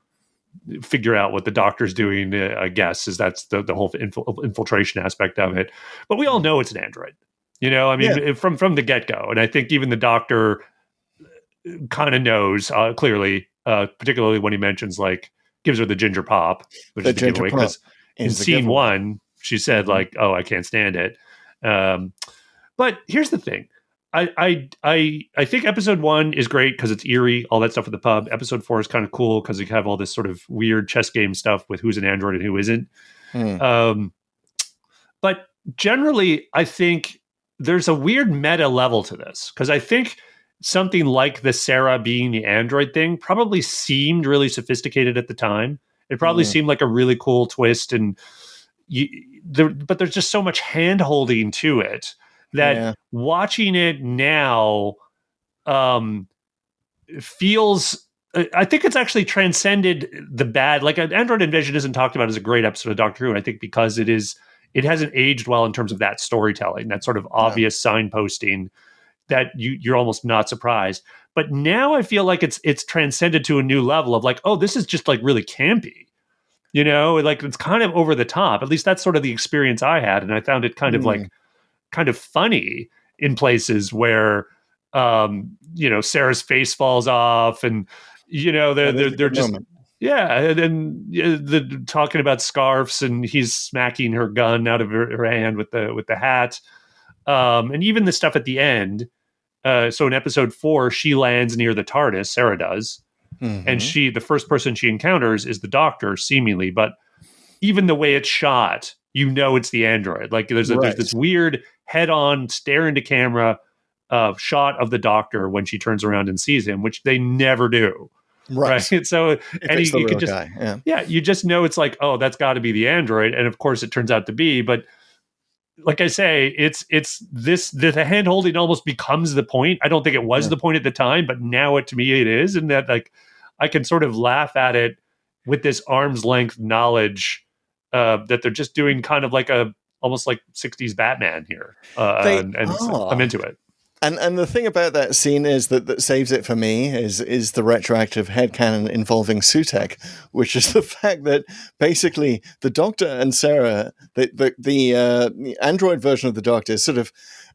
figure out what the Doctor's doing, I guess, is that's the whole infiltration aspect of it. But we all know it's an android. From the get-go. And I think even the Doctor kind of knows clearly, particularly when he mentions, like, gives her the ginger pop, which is the giveaway. Because in scene 1, she said, like, oh, I can't stand it. But here's the thing. I think episode 1 is great because it's eerie, all that stuff at the pub. Episode 4 is kind of cool because you have all this sort of weird chess game stuff with who's an android and who isn't. But generally, I think there's a weird meta level to this, because I think something like the Sarah being the android thing probably seemed really sophisticated at the time. It probably seemed like a really cool twist, and but there's just so much hand holding to it that watching it now feels. I think it's actually transcended the bad. Like Android Invasion isn't talked about as a great episode of Doctor Who, and I think because it hasn't aged well in terms of that storytelling, that sort of obvious signposting that you're almost not surprised. But now I feel like it's transcended to a new level of like, oh, this is just like really campy. Like it's kind of over the top. At least that's sort of the experience I had, and I found it kind of funny in places where Sarah's face falls off, and they're just moment. And then the talking about scarves, and he's smacking her gun out of her hand with the hat, and even the stuff at the end. So in episode 4, she lands near the TARDIS. Sarah does. And the first person she encounters is the Doctor, seemingly, but even the way it's shot, it's the android. Like there's this weird head-on stare into camera shot of the Doctor when she turns around and sees him, which they never do. Right. So and you can just you just know it's like, oh, that's got to be the android, and of course it turns out to be. But like I say, it's the hand holding almost becomes the point. I don't think it was the point at the time, but now to me it is, and that like I can sort of laugh at it with this arm's length knowledge that they're just doing kind of like almost like 60s Batman here, and I'm into it. And the thing about that scene is that saves it for me is the retroactive headcanon involving Sutek, which is the fact that basically the Doctor and Sarah, the android version of the Doctor, is sort of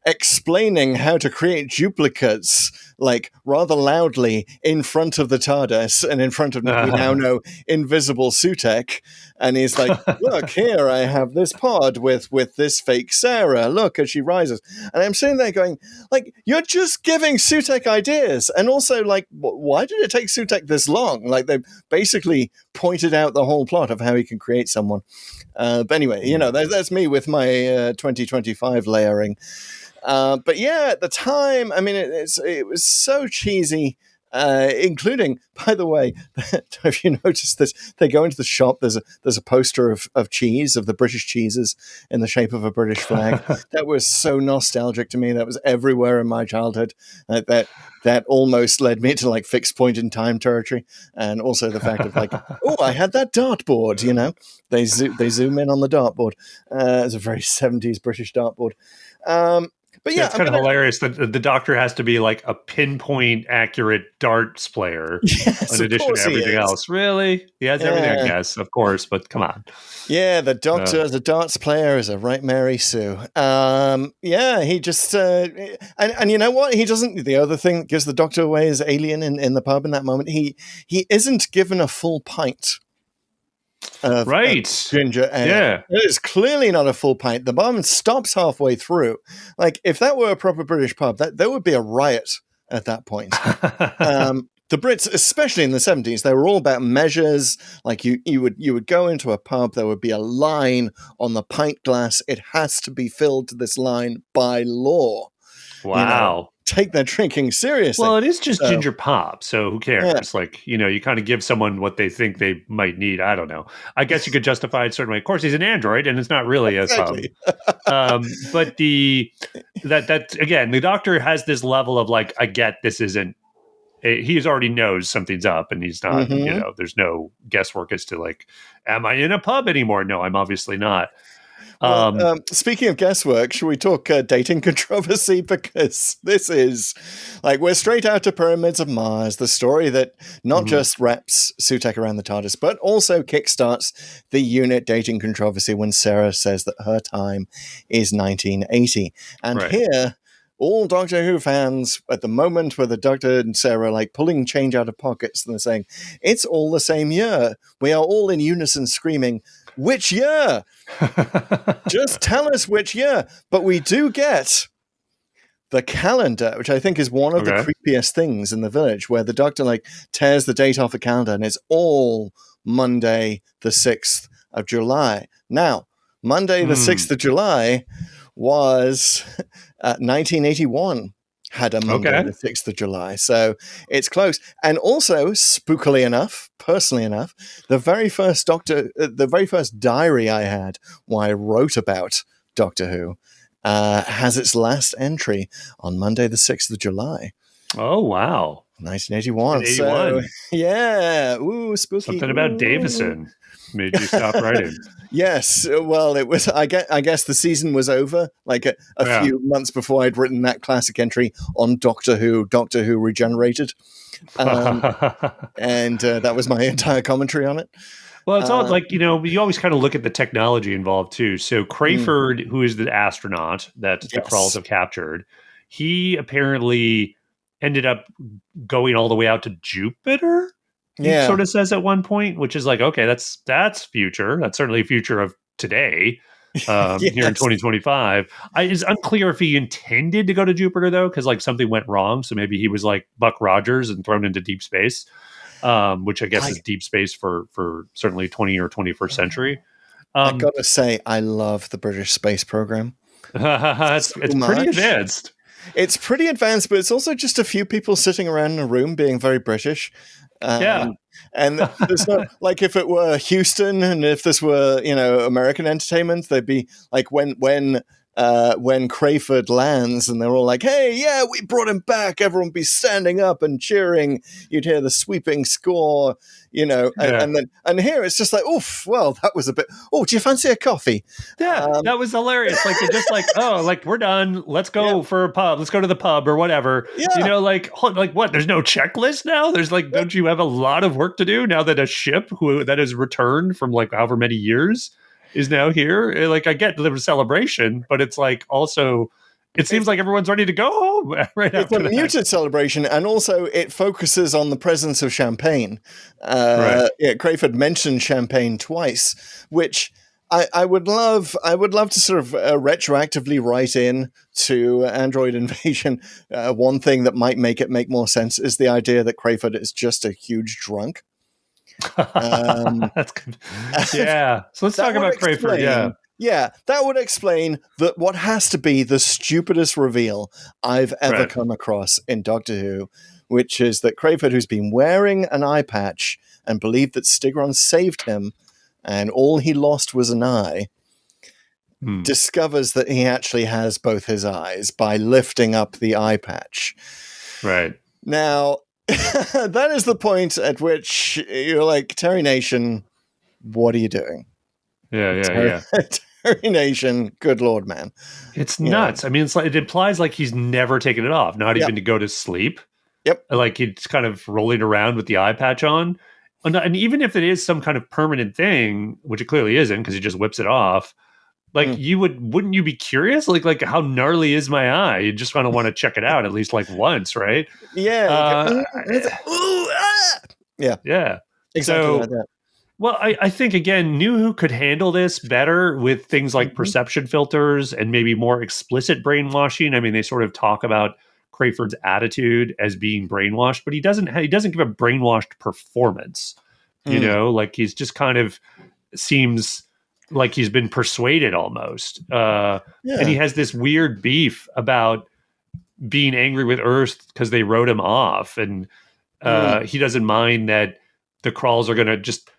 explaining how to create duplicates like rather loudly in front of the TARDIS and in front of we now know invisible Sutek, and he's like, look here, I have this pod with this fake Sarah, look as she rises. And I'm sitting there going, like, you're just giving Sutek ideas. And also, like, why did it take Sutek this long? Like, they basically pointed out the whole plot of how he can create someone. But anyway, that's me with my 2025 layering. But yeah, at the time, I mean, it was so cheesy, including, by the way, have you noticed this? They go into the shop. There's a poster of cheese, of the British cheeses in the shape of a British flag. That was so nostalgic to me. That was everywhere in my childhood. That almost led me to like fixed point in time territory, and also the fact of like, oh, I had that dartboard. They zoom in on the dartboard. It's a very 70s British dartboard. But yeah, it's kind of hilarious that the Doctor has to be like a pinpoint accurate darts player in addition to everything else. Really? He has everything, I guess, of course, but come on. Yeah, the Doctor as a darts player is a right Mary Sue. He just and you know what? He doesn't. The other thing that gives the Doctor away is Alien in the pub in that moment. He isn't given a full pint. Of ginger ale. Yeah. It is clearly not a full pint. The barman stops halfway through. Like, if that were a proper British pub, there would be a riot at that point. The Brits, especially in the 70s, they were all about measures. Like, you would go into a pub, there would be a line on the pint glass. It has to be filled to this line by law. Wow. Take their drinking seriously. Well, it is just ginger pop, so who cares? Yeah. Like, you kind of give someone what they think they might need. I don't know. I guess you could justify it certainly. Of course, he's an android, and it's not really a pub. But that again, the Doctor has this level of like, I get this isn't. He already knows something's up, and he's not. There's no guesswork as to like, am I in a pub anymore? No, I'm obviously not. Well, speaking of guesswork, should we talk dating controversy? Because this is like, we're straight out to Pyramids of Mars, the story that not just wraps Sutek around the TARDIS, but also kickstarts the unit dating controversy when Sarah says that her time is 1980. And here, all Doctor Who fans at the moment where the Doctor and Sarah are like pulling change out of pockets and they're saying, it's all the same year. We are all in unison screaming, which year? Just tell us which year. But we do get the calendar, which I think is one of the creepiest things in the village, where the Doctor like tears the date off the calendar and it's all Monday, the 6th of July. Now, Monday, the 6th of July, was 1981. Had a Monday, the 6th of July. So it's close. And also, spookily enough, personally enough, the very first diary I had while I wrote about Doctor Who has its last entry on Monday, the 6th of July. Oh, wow. 1981. So, yeah. Ooh, spooky. Something about Davison made you stop writing. Yes. Well, it was, I guess the season was over like a few months before I'd written that classic entry on Doctor Who Regenerated. And that was my entire commentary on it. Well, it's all like, you always kind of look at the technology involved too. So Crayford, who is the astronaut that the Kralls have captured, he apparently ended up going all the way out to Jupiter. He sort of says at one point, which is like, okay, that's future. That's certainly a future of today, here in 2025. It's unclear if he intended to go to Jupiter though, because like something went wrong. So maybe he was like Buck Rogers and thrown into deep space, which I guess is deep space for certainly 20th or 21st century. I gotta say, I love the British space program. It's pretty advanced. It's pretty advanced, but it's also just a few people sitting around in a room being very British. And there's not like if it were Houston and if this were American entertainment, they'd be like when Crayford lands and they're all like, "Hey, yeah, we brought him back." Everyone would be standing up and cheering. You'd hear the sweeping score, and here it's just like, "Oof, well, that was a bit. Oh, do you fancy a coffee?" Yeah, that was hilarious. Like, they're just like, "Oh, like we're done. Let's go for a pub. Let's go to the pub or whatever." Yeah. Like what? There's no checklist now. There's like, don't you have a lot of work to do now that a ship that has returned from like however many years is now here? Like, I get the celebration, but it's like also, it seems like everyone's ready to go home right it's after a muted celebration, and also it focuses on the presence of champagne. Crayford mentioned champagne twice, which I would love to sort of retroactively write in to Android Invasion. One thing that might make it make more sense is the idea that Crayford is just a huge drunk. That's good. Yeah. So let's talk about Crayford. Yeah, that would explain what has to be the stupidest reveal I've ever come across in Doctor Who, which is that Crayford, who's been wearing an eye patch and believed that Stigron saved him and all he lost was an eye, discovers that he actually has both his eyes by lifting up the eye patch. Right. Now, that is the point at which you're like, Terry Nation, what are you doing? Yeah. Terry Nation, good Lord, man. It's nuts. I mean, it implies like he's never taken it off, not even to go to sleep. Yep. Like he's kind of rolling around with the eye patch on. And even if it is some kind of permanent thing, which it clearly isn't because he just whips it off, like wouldn't you be curious? Like how gnarly is my eye? You just want to check it out at least like once, right? Yeah. Yeah. Exactly like that. Well, I think, again, New Who could handle this better with things like perception filters and maybe more explicit brainwashing. I mean, they sort of talk about Crayford's attitude as being brainwashed, but he doesn't give a brainwashed performance. Like he's just kind of seems like he's been persuaded almost. And he has this weird beef about being angry with Earth because they wrote him off. And he doesn't mind that the Kralls are going to just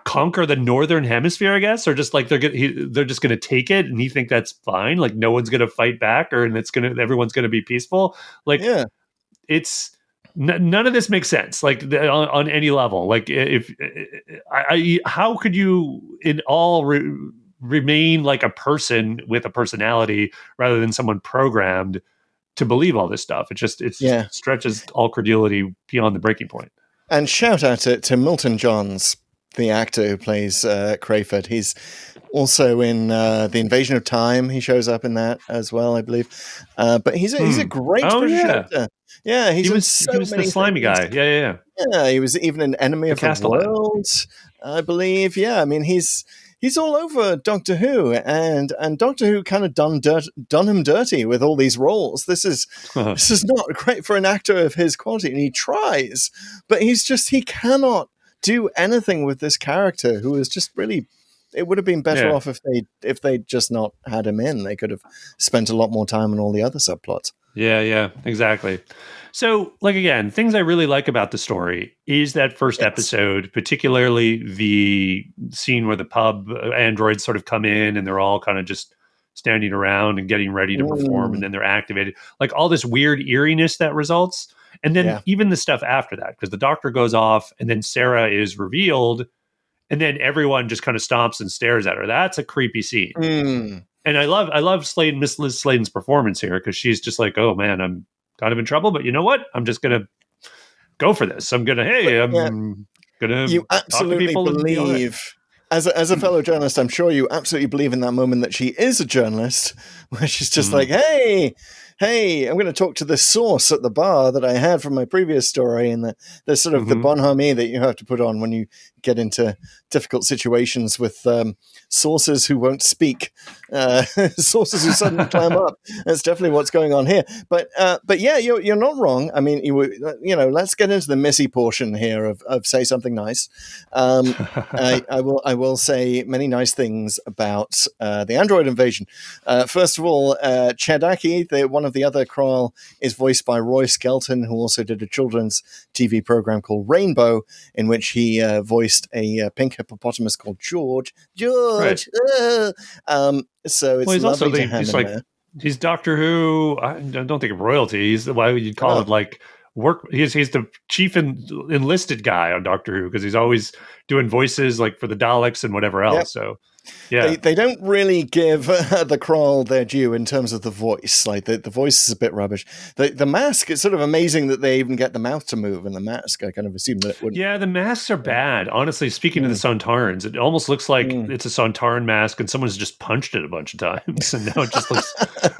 conquer the northern hemisphere, I guess, or just like they're just going to take it, and he think that's fine. Like no one's going to fight back, everyone's going to be peaceful. Like it's none of this makes sense. Like on any level. Like if how could you in all remain like a person with a personality rather than someone programmed to believe all this stuff? It just stretches all credulity beyond the breaking point. And shout out to Milton Johns, the actor who plays Crayford. He's also in The Invasion of Time. He shows up in that as well, I believe. But he's a great British actor. Yeah, he was the slimy guy. Yeah. Yeah, he was even an Enemy of the World, I believe. Yeah, I mean, he's all over Doctor Who, and Doctor Who kind of done him dirty with all these roles. This is not great for an actor of his quality, and he tries, but he cannot do anything with this character who is just really it would have been better Yeah. off if they'd just not had him in. They could have spent a lot more time on all the other subplots. Yeah, exactly. So, like, again, things I really like about the story is that first episode, particularly the scene where the pub androids sort of come in and they're all kind of just standing around and getting ready to perform, and then they're activated. Like, all this weird eeriness that results. And then even the stuff after that, because the doctor goes off and then Sarah is revealed, and then everyone just kind of stomps and stares at her. That's a creepy scene. And I love Sladen, Miss Liz Sladen's performance here, because she's just like, oh man, I'm kind of in trouble, but you know what? I'm just gonna go for this. I'm gonna You absolutely believe, as a fellow journalist, I'm sure you absolutely believe in that moment that she is a journalist, where she's just like, hey, I'm going to talk to the source at the bar that I had from my previous story, and there's sort of the bonhomie that you have to put on when you get into difficult situations with sources who won't speak, sources who suddenly clam up. That's definitely what's going on here. But yeah, you're not wrong. I mean, let's get into the Missy portion here of say something nice. I will say many nice things about the android invasion. First of all, Chedaki, one of the other Kral, is voiced by Roy Skelton, who also did a children's TV program called Rainbow, in which he voiced a pink hippopotamus called George. Right. So it's he's lovely also to have him there. He's Doctor Who. I don't think of royalty. He's why would you call it like work? He's the chief enlisted guy on Doctor Who, because he's always doing voices like for the Daleks and whatever else. Yep. So. Yeah, they don't really give the Kral their due in terms of the voice. Like the voice is a bit rubbish. The mask, it's sort of amazing that they even get the mouth to move in the mask. I kind of assumed that it wouldn't. Yeah, the masks are bad. Honestly, speaking of the Sontarans, it almost looks like it's a Sontaran mask and someone's just punched it a bunch of times, and now it just looks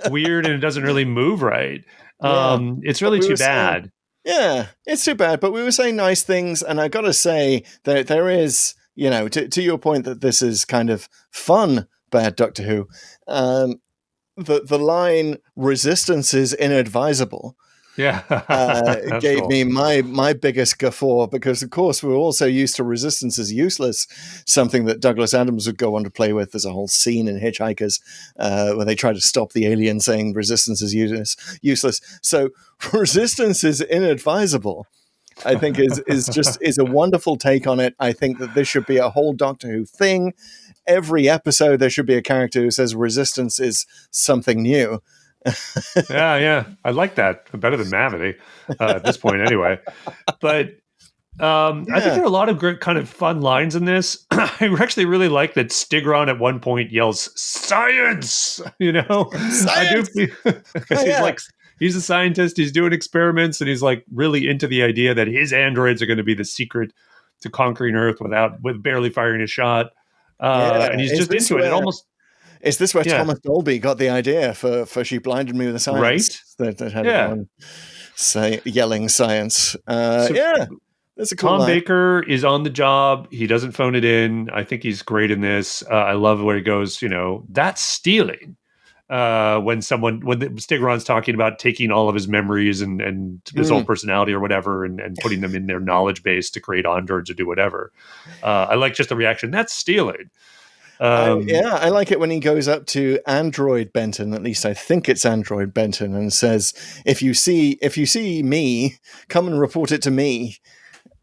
weird and it doesn't really move right. It's really too bad. Yeah, it's too bad. But we were saying nice things, and I got to say that there is. To your point that this is kind of fun, bad Doctor Who, the line "resistance is inadvisable" gave me my biggest guffaw, because of course we're also used to resistance is useless, something that Douglas Adams would go on to play with. There's a whole scene in Hitchhikers where they try to stop the alien saying resistance is useless. So resistance is inadvisable, I think is a wonderful take on it. I think that this should be a whole Doctor Who thing. Every episode there should be a character who says resistance is something new. Yeah. I like that. Better than Mavity at this point anyway. But I think there are a lot of great kind of fun lines in this. I actually really like that Stigron at one point yells, "Science!" Science! I do feel, because he's a scientist, he's doing experiments, and he's like really into the idea that his androids are going to be the secret to conquering Earth with barely firing a shot. And he's just into it. Is this where Thomas Dolby got the idea for She Blinded Me with the Science? Right. That had everyone yelling science. That's a cool Tom line. Baker is on the job. He doesn't phone it in. I think he's great in this. I love where he goes, that's stealing. When Stigron's talking about taking all of his memories and his whole personality or whatever and putting them in their knowledge base to create androids or do whatever. I like just the reaction. That's stealing. I like it when he goes up to Android Benton, at least I think it's Android Benton, and says, if you see me, come and report it to me.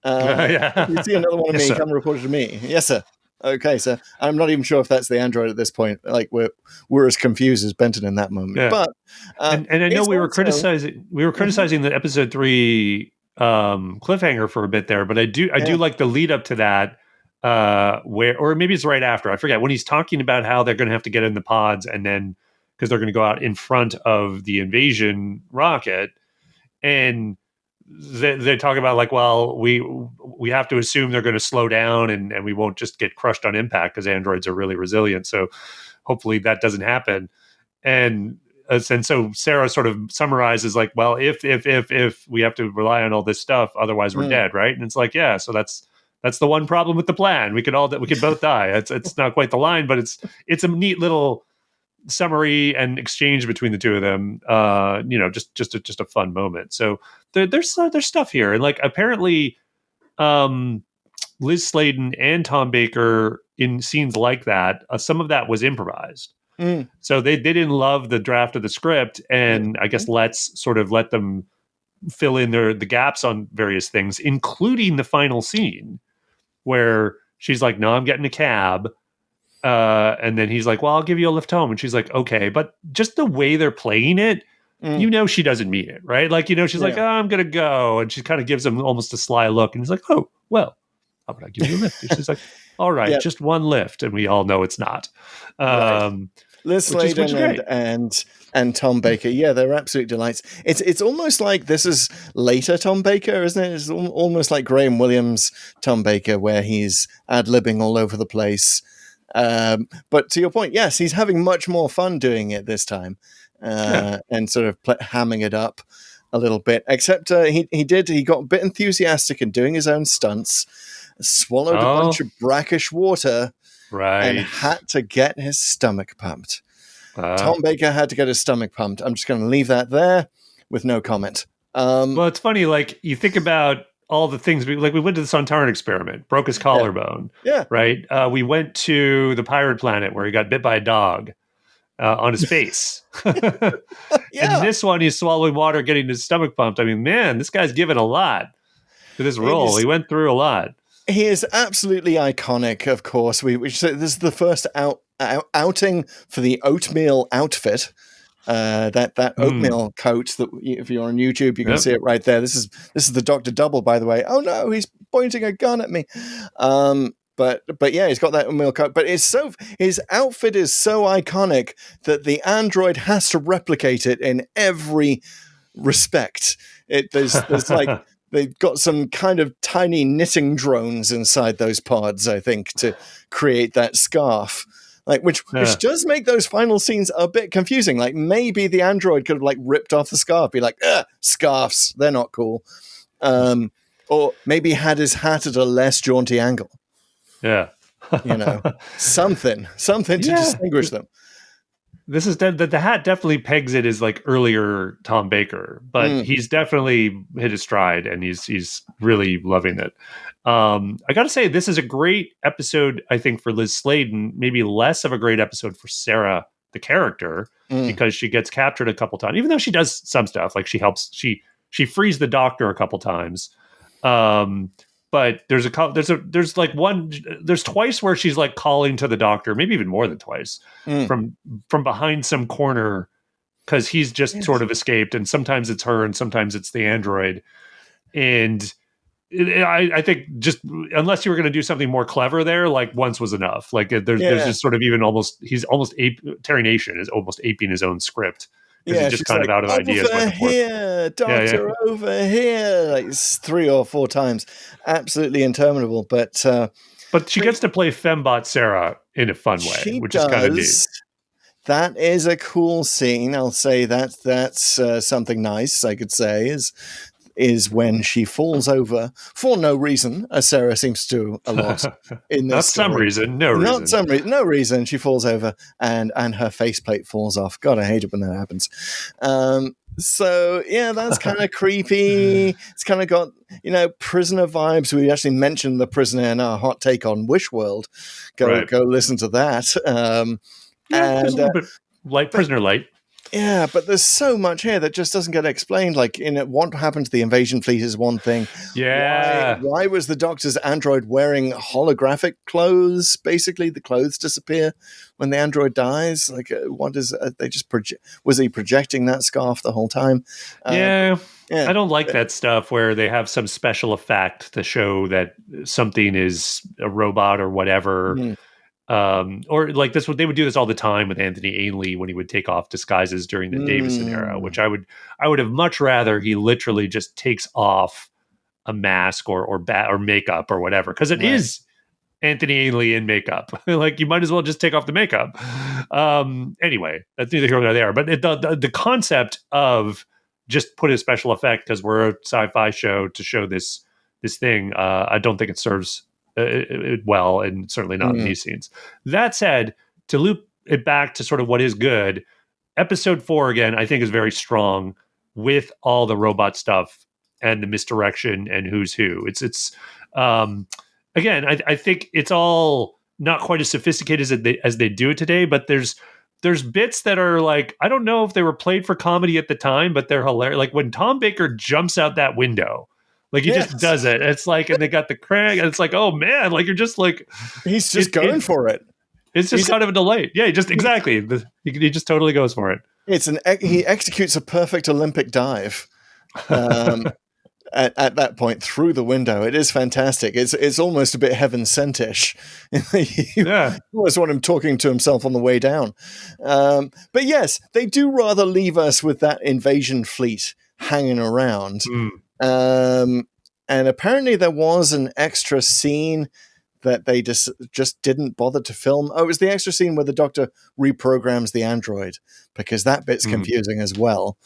If you see another one of me, come and report it to me. Yes, sir. Okay, so I'm not even sure if that's the android at this point. Like we're as confused as Benton in that moment. Yeah. But and I know we were criticizing the episode 3 cliffhanger for a bit there, but I do like the lead up to that, or maybe it's right after. I forget, when he's talking about how they're going to have to get in the pods, and then because they're going to go out in front of the invasion rocket, and they talk about like, well, we have to assume they're going to slow down and we won't just get crushed on impact because androids are really resilient. So hopefully that doesn't happen. And so Sarah sort of summarizes like, well, if we have to rely on all this stuff, otherwise we're dead, right? And it's like, yeah, so that's the one problem with the plan. We could both die. It's not quite the line, but it's a neat little summary and exchange between the two of them. Just a fun moment. So there's stuff here, and like apparently Liz Sladen and Tom Baker in scenes like that, some of that was improvised. So they didn't love the draft of the script, and I guess let's sort of let them fill in the gaps on various things, including the final scene where she's like, "No, I'm getting a cab," and then he's like, "Well, I'll give you a lift home," and she's like, "Okay," but just the way they're playing it, you know, she doesn't mean it, right? Like, you know, she's like, "Oh, I'm gonna go," and she kind of gives him almost a sly look, and he's like, "Oh, well, how about I give you a lift?" And she's like, "All right, just one lift," and we all know it's not. Liz Sladen and Tom Baker, they're absolute delights. It's almost like this is later Tom Baker, isn't it? It's almost like Graham Williams' Tom Baker, where he's ad-libbing all over the place. But to your point, yes, he's having much more fun doing it this time, and sort of hamming it up a little bit. Except he got a bit enthusiastic in doing his own stunts, swallowed a bunch of brackish water. Right. And had to get his stomach pumped. Tom Baker had to get his stomach pumped. I'm just going to leave that there with no comment. Well, it's funny, like, you think about all the things, we went to the Sontaran experiment, broke his collarbone. Yeah. Right? We went to the pirate planet where he got bit by a dog on his face. And this one, he's swallowing water, getting his stomach pumped. I mean, man, this guy's given a lot to this role. He went through a lot. He is absolutely iconic, of course. This is the first outing for the oatmeal outfit. That oatmeal coat that, if you're on YouTube, you can see it right there. This is the Dr. Double, by the way. Oh no, he's pointing a gun at me. But yeah, he's got that oatmeal coat. But his outfit is so iconic that the android has to replicate it in every respect. There's like. They've got some kind of tiny knitting drones inside those pods, I think, to create that scarf. Like, which does make those final scenes a bit confusing. Like, maybe the android could have like ripped off the scarf, be like, scarves, they're not cool. Or maybe had his hat at a less jaunty angle. Yeah. You know, something to distinguish them. This is the hat definitely pegs it as like earlier Tom Baker, but he's definitely hit his stride and he's really loving it. I got to say, this is a great episode, I think, for Liz Sladen, maybe less of a great episode for Sarah, the character, because she gets captured a couple times, even though she does some stuff, like she frees the doctor a couple times. But there's twice where she's like calling to the doctor, maybe even more than twice, from behind some corner, because he's just sort of escaped, and sometimes it's her and sometimes it's the android. And I think, just unless you were going to do something more clever there, like once was enough. Like there's just sort of Terry Nation is almost aping his own script. Because he's just kind of out of ideas. Over here, doctor, over here. Like 3 or 4 times. Absolutely interminable. But she gets to play Fembot Sarah in a fun way, which is kind of neat. That is a cool scene. I'll say that's something nice, I could say, is when she falls over for no reason, as Sarah seems to do a lot in this story. No reason. She falls over and her faceplate falls off. God, I hate it when that happens. So yeah, that's kind of creepy. It's kind of got, prisoner vibes. We actually mentioned The Prisoner in our hot take on Wish World. Go listen to that. A little bit light, prisoner light. Yeah, but there's so much here that just doesn't get explained. Like, what happened to the invasion fleet is one thing. Yeah. Why was the Doctor's android wearing holographic clothes? Basically, the clothes disappear when the android dies. Like, what is they just was he projecting that scarf the whole time? Yeah. I don't like that stuff where they have some special effect to show that something is a robot or whatever. Or like this, they would do this all the time with Anthony Ainley when he would take off disguises during the Davison era, which I would have much rather he literally just takes off a mask or makeup or whatever, because it is Anthony Ainley in makeup. Like, you might as well just take off the makeup. Anyway, that's neither here nor there. But the concept of just put a special effect because we're a sci-fi show to show this thing, I don't think it serves well, and certainly not in these scenes. That said, to loop it back to sort of what is good, episode 4 again, I think, is very strong with all the robot stuff and the misdirection and who's who. It's again, I think it's all not quite as sophisticated as they do it today, but there's bits that are like, I don't know if they were played for comedy at the time, but they're hilarious. Like when Tom Baker jumps out that window, like he just does it. It's like, and they got the crank, and it's like, oh man, like you're just like, he's just going for it. It's just kind of a delight. Yeah, he just he just totally goes for it. He executes a perfect Olympic dive. At that point through the window. It is fantastic. It's almost a bit heaven sent-ish. You almost want him talking to himself on the way down. But yes, they do rather leave us with that invasion fleet hanging around. And apparently there was an extra scene that they just didn't bother to film. Oh, it was the extra scene where the Doctor reprograms the android, because that bit's confusing as well.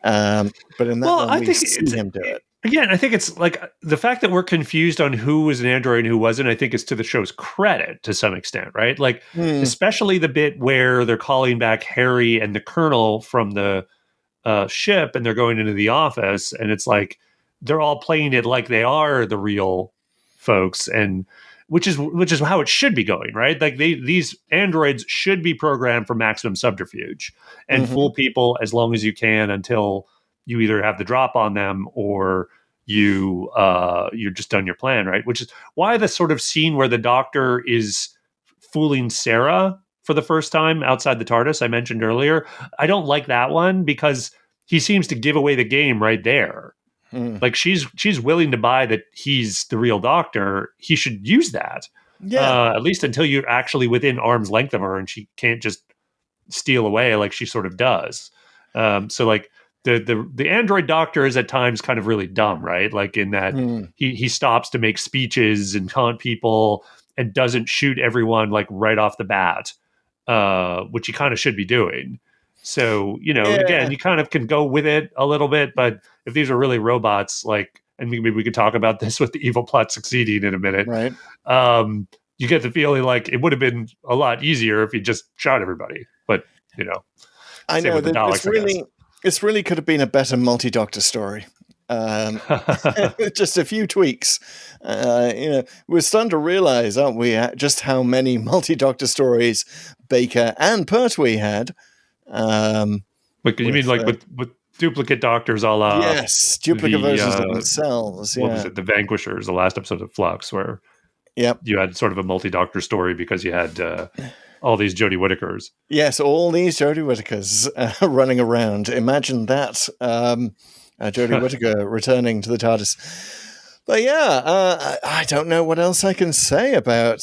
But in that one, we see him do it. Again, I think it's like the fact that we're confused on who was an android and who wasn't, I think is to the show's credit to some extent, right? Like, especially the bit where they're calling back Harry and the Colonel from the ship, and they're going into the office, and it's like they're all playing it like they are the real folks, and which is how it should be going, right? Like these androids should be programmed for maximum subterfuge and fool people as long as you can until you either have the drop on them or you're just done your plan, right? Which is why the sort of scene where the Doctor is fooling Sarah for the first time outside the TARDIS I mentioned earlier, I don't like that one because he seems to give away the game right there. Like she's willing to buy that he's the real Doctor. He should use that, at least until you're actually within arm's length of her, and she can't just steal away like she sort of does. So like the android Doctor is at times kind of really dumb, right? Like in that he stops to make speeches and taunt people and doesn't shoot everyone like right off the bat, which he kind of should be doing. So, again, you kind of can go with it a little bit, but if these are really robots, like, and maybe we could talk about this with the evil plot succeeding in a minute, right? You get the feeling like it would have been a lot easier if he just shot everybody. But, I know that Daleks, this really could have been a better multi-Doctor story. Just a few tweaks. We're starting to realize, aren't we, just how many multi-Doctor stories Baker and Pertwee had. But you mean like with duplicate Doctors a la... Yes, duplicate versions of themselves. What was it? The Vanquishers, the last episode of Flux, where you had sort of a multi-Doctor story because you had all these Jodie Whittakers. Yes, all these Jodie Whittakers running around. Imagine that. Jodie Whittaker returning to the TARDIS. But I don't know what else I can say about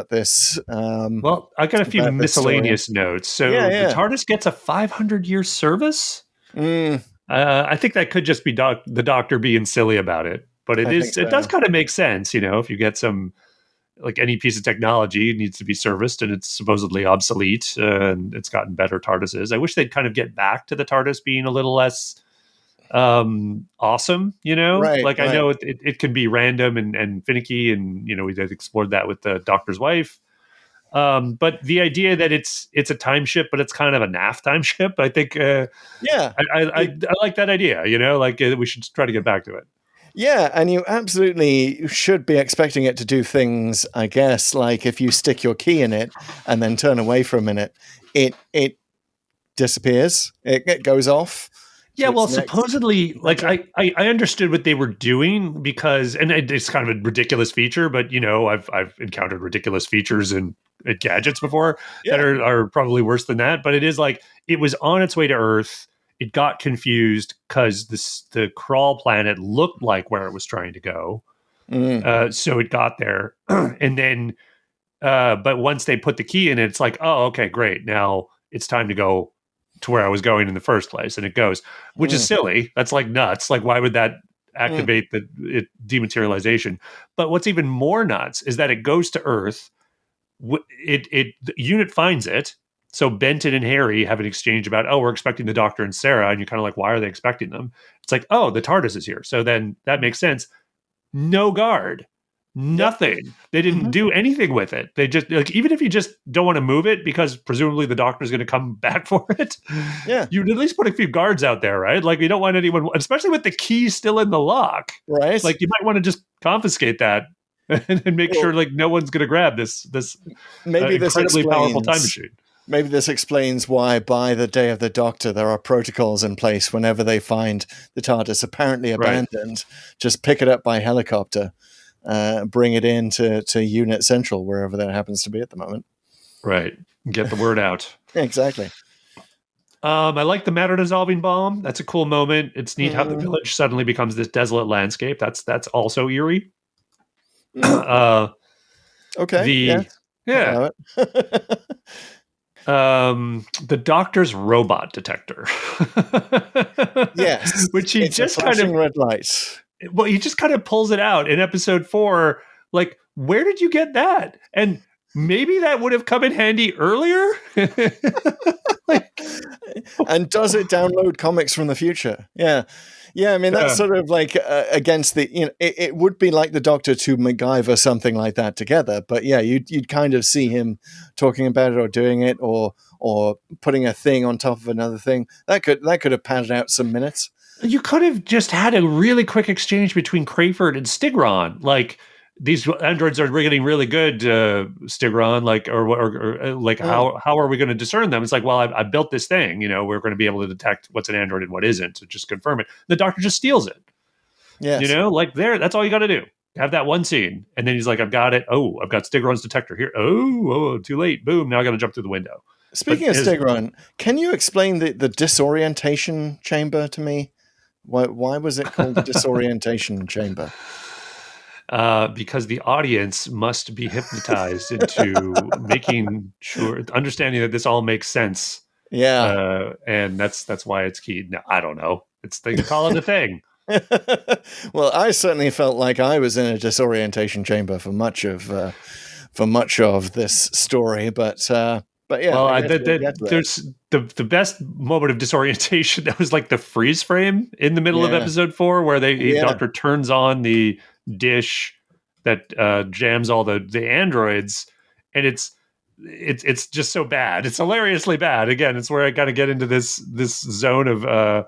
this. Well, I got a few miscellaneous notes. So the TARDIS gets a 500-year service. I think that could just be the Doctor being silly about it, but it does kind of make sense, if you get some, like any piece of technology needs to be serviced and it's supposedly obsolete and it's gotten better TARDISes. I wish they'd kind of get back to the TARDIS being a little less awesome, right. I know it can be random and finicky, and we explored that with the Doctor's wife, but the idea that it's a time ship but it's kind of a naff time ship, I think I like that idea, we should try to get back to it. Yeah, and you absolutely should be expecting it to do things, I guess, like if you stick your key in it and then turn away for a minute, it disappears, it goes off. Yeah, well, supposedly, like I understood what they were doing because, and it's kind of a ridiculous feature, but I've encountered ridiculous features in gadgets before that are probably worse than that. But it is like it was on its way to Earth. It got confused because the crawl planet looked like where it was trying to go, so it got there, and then, but once they put the key in it, it's like, oh, okay, great, now it's time to go to where I was going in the first place, and it goes, which is silly. That's like nuts. Like, why would that activate the dematerialization? But what's even more nuts is that it goes to Earth. The unit finds it. So Benton and Harry have an exchange about, we're expecting the Doctor and Sarah, and you're kind of like, why are they expecting them? It's like, the TARDIS is here. So then that makes sense. No guard. Nothing. They didn't do anything with it. They just, like, even if you just don't want to move it because presumably the Doctor's going to come back for it, you'd at least put a few guards out there, right? Like, you don't want anyone, especially with the key still in the lock, right? Like, you might want to just confiscate that and make sure like no one's going to grab this Maybe this incredibly powerful time explains. machine. Maybe this explains why, by the day of the Doctor, there are protocols in place whenever they find the TARDIS apparently abandoned. Just pick it up by helicopter, bring it in to Unit Central, wherever that happens to be at the moment. Right. Get the word out. Exactly. I like the matter-dissolving bomb. That's a cool moment. It's neat how the village suddenly becomes this desolate landscape. That's also eerie. Okay. Yeah. The Doctor's robot detector. Yes, which he it's just a kind of red light. Well, he just kind of pulls it out in episode 4. Like, where did you get that? And maybe that would have come in handy earlier. And does it download comics from the future? Yeah. I mean, that's sort of like against the, it would be like the Doctor to MacGyver something like that together. But yeah, you'd kind of see him talking about it or doing it or putting a thing on top of another thing. That could have padded out some minutes. You could have just had a really quick exchange between Crayford and Stigron. Like, these androids are getting really good, Stigron. Like, or like, how are we going to discern them? It's like, well, I built this thing. We're going to be able to detect what's an android and what isn't to just confirm it. The Doctor just steals it. Yes. Like that's all you got to do. Have that one scene, and then he's like, I've got it. Oh, I've got Stigron's detector here. Oh, too late. Boom. Now I got to jump through the window. Speaking of Stigron, can you explain the disorientation chamber to me? Why was it called the disorientation chamber? Because the audience must be hypnotized into understanding that this all makes sense. Yeah. And that's why it's key. No, I don't know. They call it a thing. Well, I certainly felt like I was in a disorientation chamber for much of this story, but yeah. Well, there's the best moment of disorientation. That was like the freeze frame in the middle of episode 4, where Doctor turns on the dish that jams all the androids, and it's just so bad. It's hilariously bad. Again, it's where I got to get into this zone of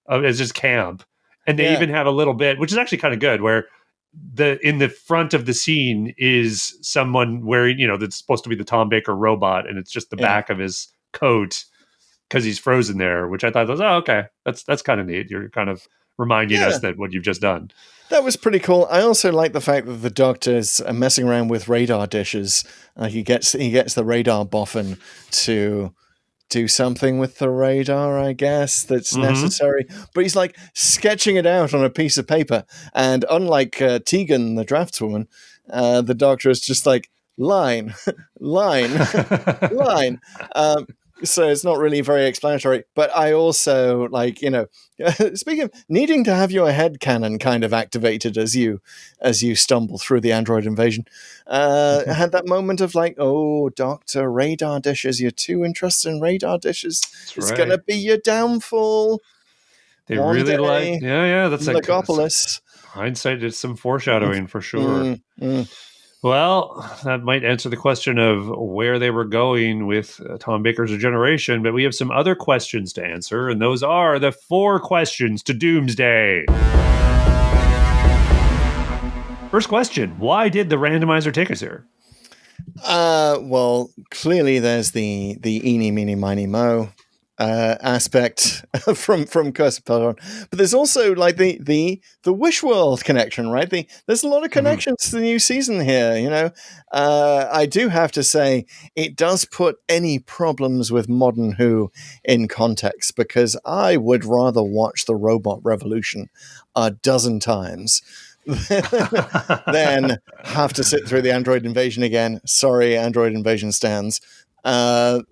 it's just camp. And they even have a little bit, which is actually kind of good, where in the front of the scene is someone wearing, that's supposed to be the Tom Baker robot, and it's just the back of his coat because he's frozen there, which I thought was, okay, that's kind of neat. You're kind of reminding us that what you've just done. That was pretty cool. I also like the fact that the Doctor's messing around with radar dishes. He gets the radar boffin to do something with the radar, I guess, that's necessary. But he's like sketching it out on a piece of paper. And unlike Tegan, the draftswoman, the Doctor is just like, line, line. So it's not really very explanatory. But I also, like, speaking of needing to have your headcanon kind of activated as you stumble through the android invasion, had that moment of like, oh, Doctor, radar dishes, you're too interested in radar dishes. It's going to be your downfall. They really like, that's like Legopolis. Hindsight did some foreshadowing for sure. Well, that might answer the question of where they were going with Tom Baker's regeneration, but we have some other questions to answer, and those are the 4 questions to Doomsday. First question, why did the randomizer take us here? Well, clearly there's the eeny, meeny, miny, mo aspect from Curse of Peladon, but there's also like the Wish World connection, right? There's a lot of connections to the new season here. I do have to say it does put any problems with modern Who in context, because I would rather watch the Robot Revolution a dozen times than have to sit through the Android Invasion again. Sorry, Android Invasion stands. So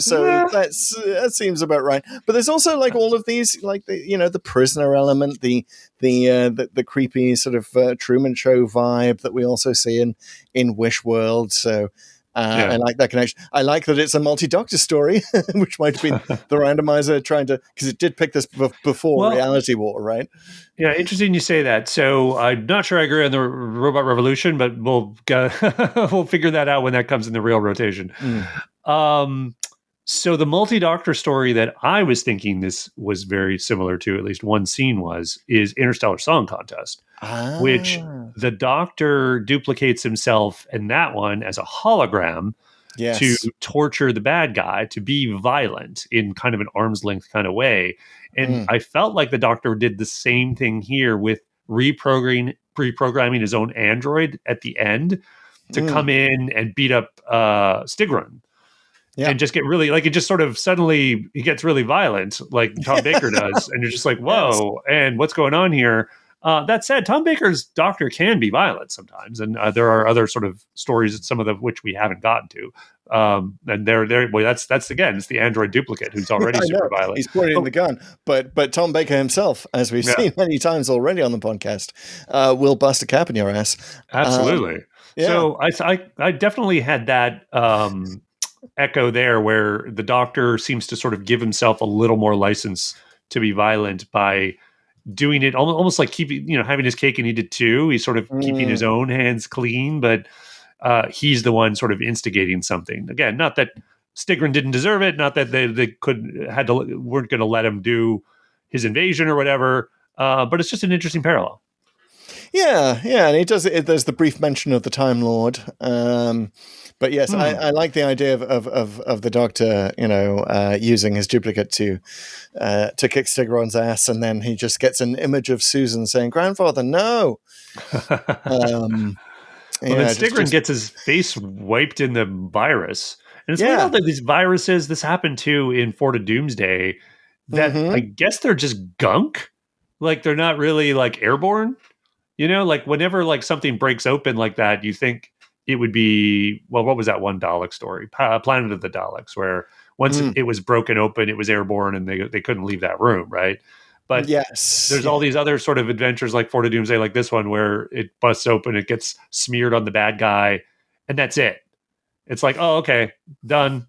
that seems about right. But there's also like all of these, like the prisoner element, the creepy sort of Truman Show vibe that we also see in Wish World. So I like that connection. I like that it's a multi-Doctor story, which might have been the randomizer trying to, because it did pick this before Reality War, right? Yeah, interesting you say that. So I'm not sure I agree on the Robot Revolution, but we'll figure that out when that comes in the real rotation. So the multi-doctor story that I was thinking this was very similar to, at least one scene is Interstellar Song Contest, which the Doctor duplicates himself in that one as a hologram to torture the bad guy, to be violent in kind of an arm's length kind of way. And I felt like the Doctor did the same thing here with reprogramming his own android at the end to come in and beat up Stigron. And just get really, like, it just sort of suddenly he gets really violent, like Tom Baker does. And you're just like, whoa, and what's going on here? That said, Tom Baker's Doctor can be violent sometimes. And there are other sort of stories, some of which we haven't gotten to. And that's again, it's the android duplicate who's already super violent. He's pointing the gun. But Tom Baker himself, as we've seen many times already on the podcast, will bust a cap in your ass. Absolutely. So I definitely had that echo there where the Doctor seems to sort of give himself a little more license to be violent by doing it almost like keeping, having his cake and eat it too. He's sort of keeping his own hands clean, but he's the one sort of instigating something. Again, not that Stigron didn't deserve it, not that they weren't going to let him do his invasion or whatever, but it's just an interesting parallel. Yeah, and he does it. There's the brief mention of the Time Lord, but yes, I like the idea of the Doctor, using his duplicate to kick Stigron's ass, and then he just gets an image of Susan saying, "Grandfather, no." Then Stigron gets his face wiped in the virus, and it's weird that these viruses. This happened too in Fort of Doomsday. That I guess they're just gunk, like they're not really like airborne. Like whenever like something breaks open like that, you think it would be, well, what was that one Dalek story? Planet of the Daleks, where once it was broken open, it was airborne and they couldn't leave that room, right? But there's all these other sort of adventures like Fort of Doomsday, like this one, where it busts open, it gets smeared on the bad guy, and that's it. It's like, oh, okay, done.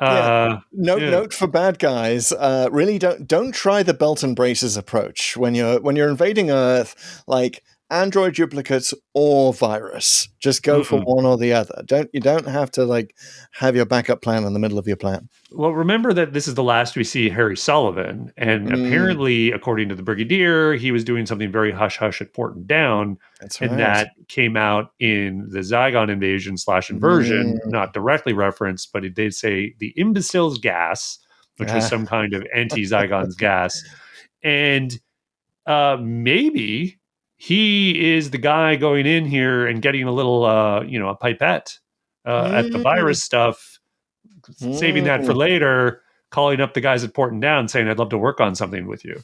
Note for bad guys: really don't try the belt and braces approach when you're invading Earth. Like android duplicates or virus, just go for one or the other. You don't have to like have your backup plan in the middle of your plan. Well, remember that this is the last we see Harry Sullivan, and apparently, according to the Brigadier, he was doing something very hush hush at Porton Down. That's right. And that came out in the Zygon invasion / inversion, not directly referenced, but it did say the imbecile's gas, which was some kind of anti-Zygon's gas. And maybe he is the guy going in here and getting a little, a pipette at the virus stuff, saving that for later, calling up the guys at Porton Down saying, I'd love to work on something with you.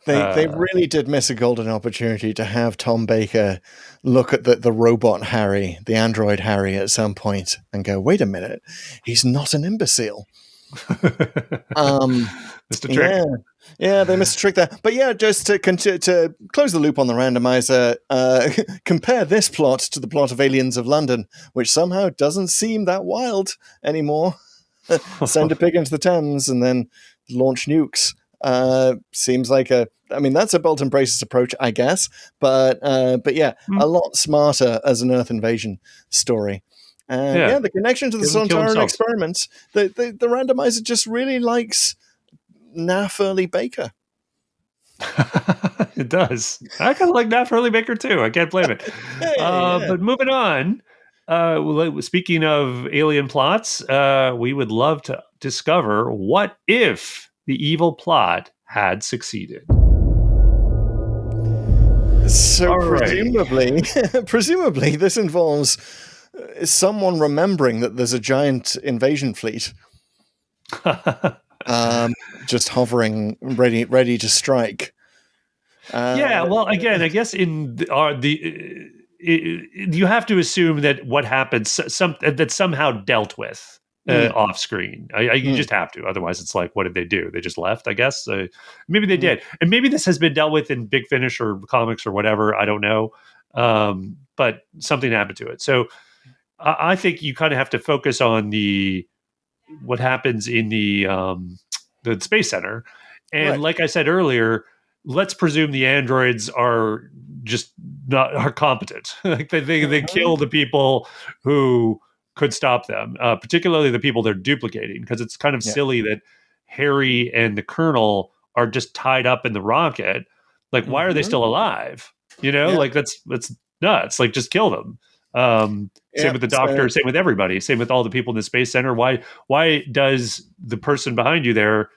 They really did miss a golden opportunity to have Tom Baker look at the robot Harry, the android Harry at some point and go, wait a minute, he's not an imbecile. Missed a trick. Yeah, they missed a trick there. But yeah, just to close the loop on the randomizer, compare this plot to the plot of Aliens of London, which somehow doesn't seem that wild anymore. Send a pig into the Thames and then launch nukes. Seems like that's a belt and braces approach, I guess. But a lot smarter as an Earth invasion story. The connection to the Sontaran experiments. The randomizer just really likes Naff Early Baker. It does. I kind of like Naff Early Baker too. I can't blame it. But moving on. Speaking of alien plots, we would love to discover what if the evil plot had succeeded. So presumably this involves someone remembering that there's a giant invasion fleet just hovering ready to strike. Again, I guess you have to assume that what happened that somehow dealt with off screen. You just have to. Otherwise, it's like, what did they do? They just left, I guess. Maybe they did. And maybe this has been dealt with in Big Finish or comics or whatever. I don't know. But something happened to it. So I think you kind of have to focus on what happens in the Space Center. And like I said earlier, let's presume the androids are just are competent. Like they kill the people who could stop them, particularly the people they're duplicating, because it's kind of silly that Harry and the Colonel are just tied up in the rocket. Like, why are they still alive? Like that's nuts. Like, just kill them. Same with the Doctor. Same with everybody. Same with all the people in the Space Center. Why does the person behind you there,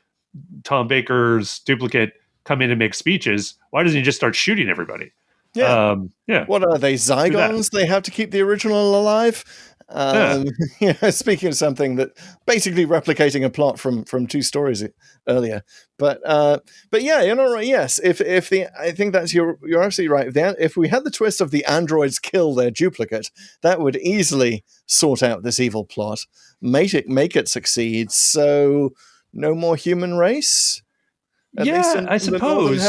Tom Baker's duplicate, come in and make speeches? Why doesn't he just start shooting everybody? Yeah. What are they, Zygons? They have to keep the original alive? Speaking of something that basically replicating a plot from 2 stories earlier. But yeah, you're not right. Yes, I think that's you're absolutely right. If we had the twist of the androids kill their duplicate, that would easily sort out this evil plot, make it succeed. So no more human race. I suppose.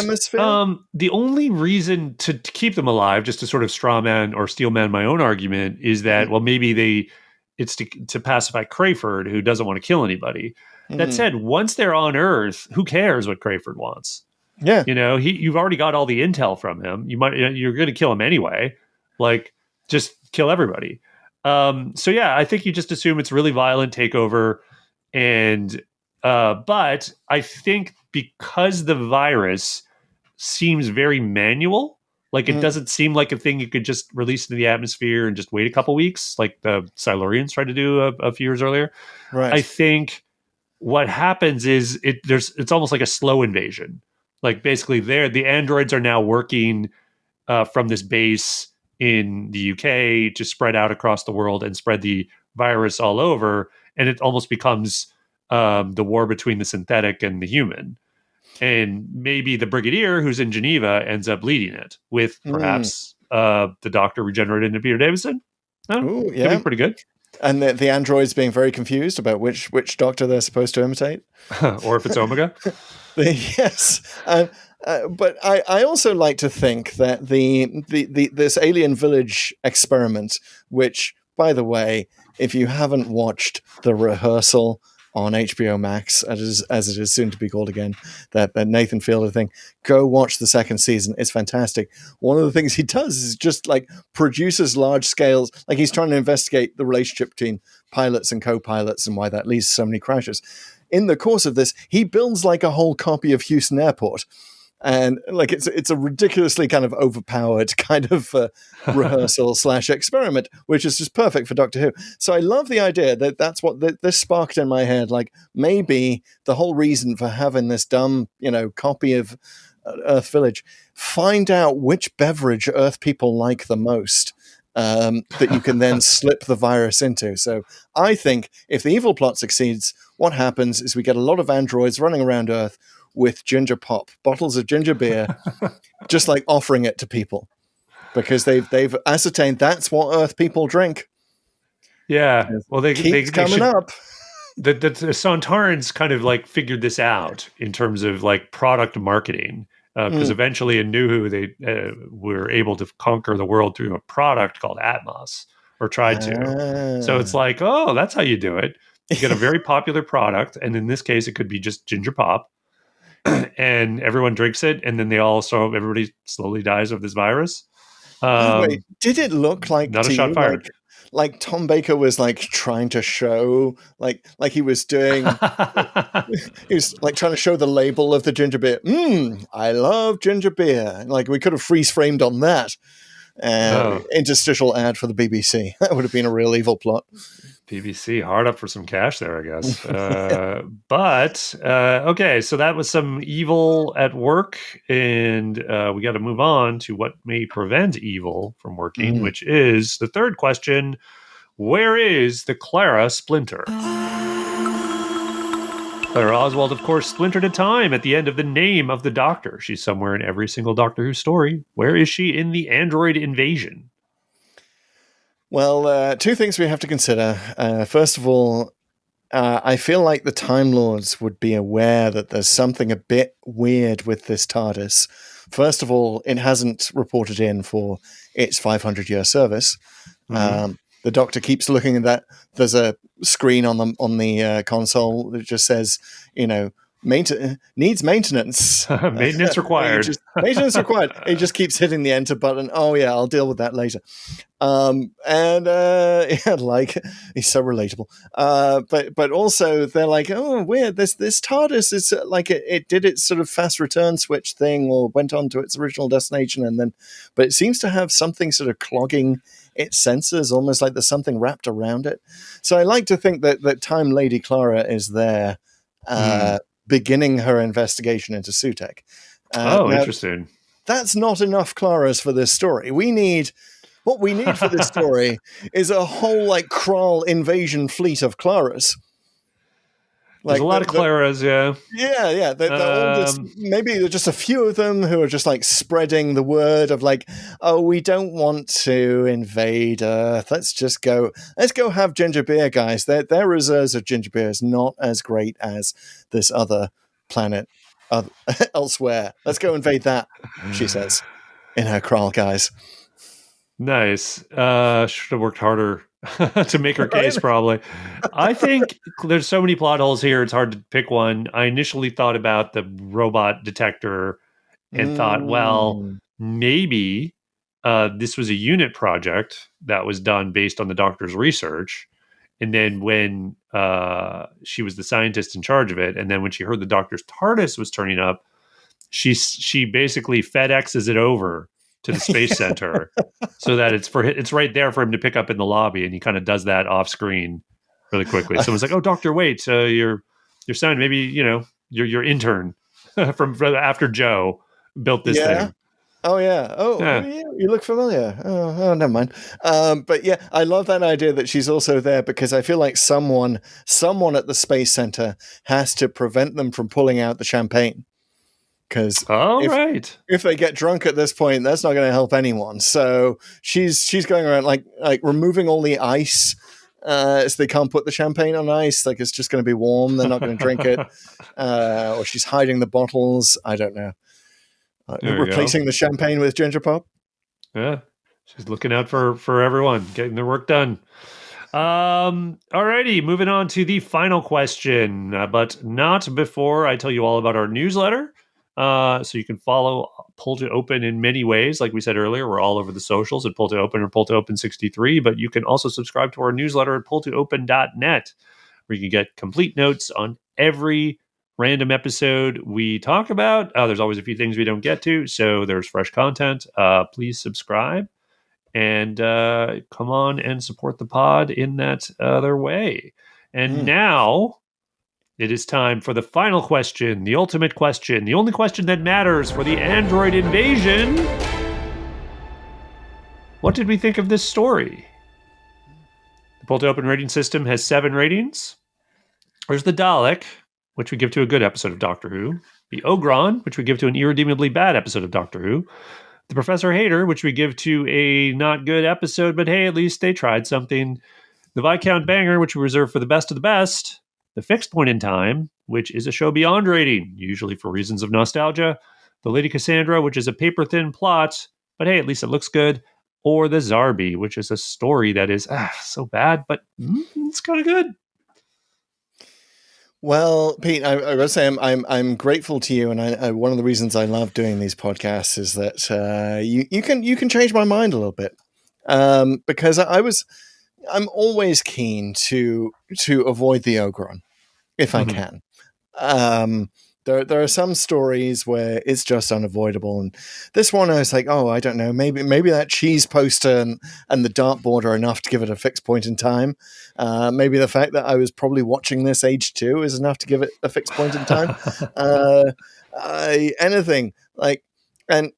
The only reason to keep them alive, just to sort of straw man or steel man my own argument, is that maybe it's to pacify Crayford, who doesn't want to kill anybody. That said, once they're on Earth, who cares what Crayford wants? Yeah, you've already got all the intel from him. You're going to kill him anyway. Like, just kill everybody. So yeah, I think you just assume it's really violent takeover, and but I think because the virus seems very manual, like it doesn't seem like a thing you could just release into the atmosphere and just wait a couple weeks, like the Silurians tried to do a few years earlier. Right. I think what happens is it's almost like a slow invasion. Like, basically, the androids are now working from this base in the UK to spread out across the world and spread the virus all over, and it almost becomes the war between the synthetic and the human. And maybe the Brigadier, who's in Geneva, ends up leading it with perhaps the Doctor regenerated into Peter Davison. Could be pretty good. And the androids being very confused about which Doctor they're supposed to imitate. Or if it's Omega. Yes. But I also like to think that this alien village experiment, which, by the way, if you haven't watched The Rehearsal on HBO Max, as it is soon to be called again, that Nathan Fielder thing, go watch the second season. It's fantastic. One of the things he does is just like produces large scales, like he's trying to investigate the relationship between pilots and co-pilots and why that leads to so many crashes. In the course of this, he builds like a whole copy of Houston Airport. And like it's a ridiculously kind of overpowered kind of rehearsal / experiment, which is just perfect for Doctor Who. So I love the idea that's what this sparked in my head. Like, maybe the whole reason for having this dumb, copy of Earth Village, find out which beverage Earth people like the most, that you can then slip the virus into. So I think if the evil plot succeeds, what happens is we get a lot of androids running around Earth with ginger pop, bottles of ginger beer, just like offering it to people, because they've ascertained that's what Earth people drink. Yeah, well, they coming up. The Sontarans kind of like figured this out in terms of like product marketing, because eventually in New Who they were able to conquer the world through a product called Atmos, or tried to. So it's like, oh, that's how you do it. You get a very popular product, and in this case, it could be just ginger pop. And everyone drinks it, and then everybody slowly dies of this virus. Wait, did it look like not a shot fired? Like Tom Baker was like trying to show, like he was doing, he was like trying to show the label of the ginger beer. I love ginger beer. Like, we could have freeze framed on that. Interstitial ad for the BBC. That would have been a real evil plot. BBC hard up for some cash there, I guess. But okay, so that was some evil at work, and we got to move on to what may prevent evil from working, which is the third question: where is the Clara Splinter? Clara Oswald, of course, splintered a time at the end of the name of the Doctor. She's somewhere in every single Doctor Who story. Where is she in the android invasion? Well, 2 things we have to consider. First of all, I feel like the Time Lords would be aware that there's something a bit weird with this TARDIS. First of all, it hasn't reported in for its 500-year service. The Doctor keeps looking at that. There's a screen on the console that just says, needs maintenance. Maintenance required. Maintenance required. He just keeps hitting the enter button. Oh yeah, I'll deal with that later. Yeah, like he's so relatable. But also they're like, oh, weird. This TARDIS is like it did its sort of fast return switch thing, or went on to its original destination, and then, but it seems to have something sort of clogging its sensors, almost like there's something wrapped around it. So I like to think that Time Lady Clara is there, beginning her investigation into Sutek. Now, interesting. That's not enough Claras for this story. What we need for this story is a whole like Krull invasion fleet of Claras. There's a lot of Claras, yeah. Yeah. They're all just, maybe there's just a few of them who are just like spreading the word of like, oh, we don't want to invade Earth. Let's go have ginger beer, guys. Their reserves of ginger beer is not as great as this other planet elsewhere. Let's go invade that, she says in her Krull guise. Nice. Should have worked harder to make her case, probably. I think there's so many plot holes here, it's hard to pick one. I initially thought about the robot detector and thought, well, maybe this was a unit project that was done based on the Doctor's research. And then when she was the scientist in charge of it, and then when she heard the Doctor's TARDIS was turning up, she basically FedExes it over to the space center so that it's right there for him to pick up in the lobby, and he kind of does that off screen really quickly. Someone's like, "Oh, Doctor, wait, your son, maybe your intern from after Joe built this thing." Oh yeah. Oh, yeah. You look familiar. Oh, never mind. But yeah, I love that idea that she's also there because I feel like someone at the space center has to prevent them from pulling out the champagne. Because if they get drunk at this point, that's not going to help anyone. So she's going around like removing all the ice, so they can't put the champagne on ice. Like it's just going to be warm. They're not going to drink it. Or she's hiding the bottles. I don't know. Replacing the champagne with ginger pop. Yeah, she's looking out for everyone, getting their work done. Alrighty, moving on to the final question, but not before I tell you all about our newsletter. So you can follow Pull to Open in many ways. Like we said earlier, we're all over the socials at Pull to Open or Pull to Open 63, but you can also subscribe to our newsletter at pulltoopen.net, where you can get complete notes on every random episode we talk about. There's always a few things we don't get to, so there's fresh content. Please subscribe and come on and support the pod in that other way. And now it is time for the final question, the ultimate question, the only question that matters for the android invasion. What did we think of this story? The Pull to Open rating system has 7 ratings. There's the Dalek, which we give to a good episode of Doctor Who. The Ogron, which we give to an irredeemably bad episode of Doctor Who. The Professor Hater, which we give to a not good episode, but hey, at least they tried something. The Viscount Banger, which we reserve for the best of the best. The Fixed Point in Time, which is a show beyond rating, usually for reasons of nostalgia. The Lady Cassandra, which is a paper-thin plot, but hey, at least it looks good. Or the Zarbi, which is a story that is so bad, but it's kind of good. Well, Pete, I gotta say I'm grateful to you, and I one of the reasons I love doing these podcasts is that you can change my mind a little bit, because I'm always keen to avoid the Ogron if I can. There are some stories where it's just unavoidable, and this one I was like, oh, I don't know, maybe that cheese poster and the dartboard are enough to give it a fixed point in time. Maybe the fact that I was probably watching this age 2 is enough to give it a fixed point in time. Anything like, and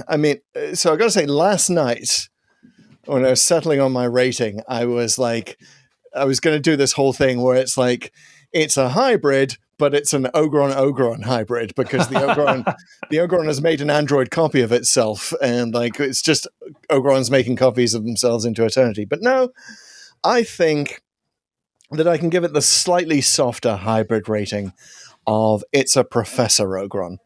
I mean, so I got to say, last night when I was settling on my rating, I was like, I was going to do this whole thing where it's like, it's a hybrid, but it's an Ogron hybrid, because the Ogron has made an android copy of itself, and like it's just Ogrons making copies of themselves into eternity. But no, I think that I can give it the slightly softer hybrid rating of it's a Professor Ogron.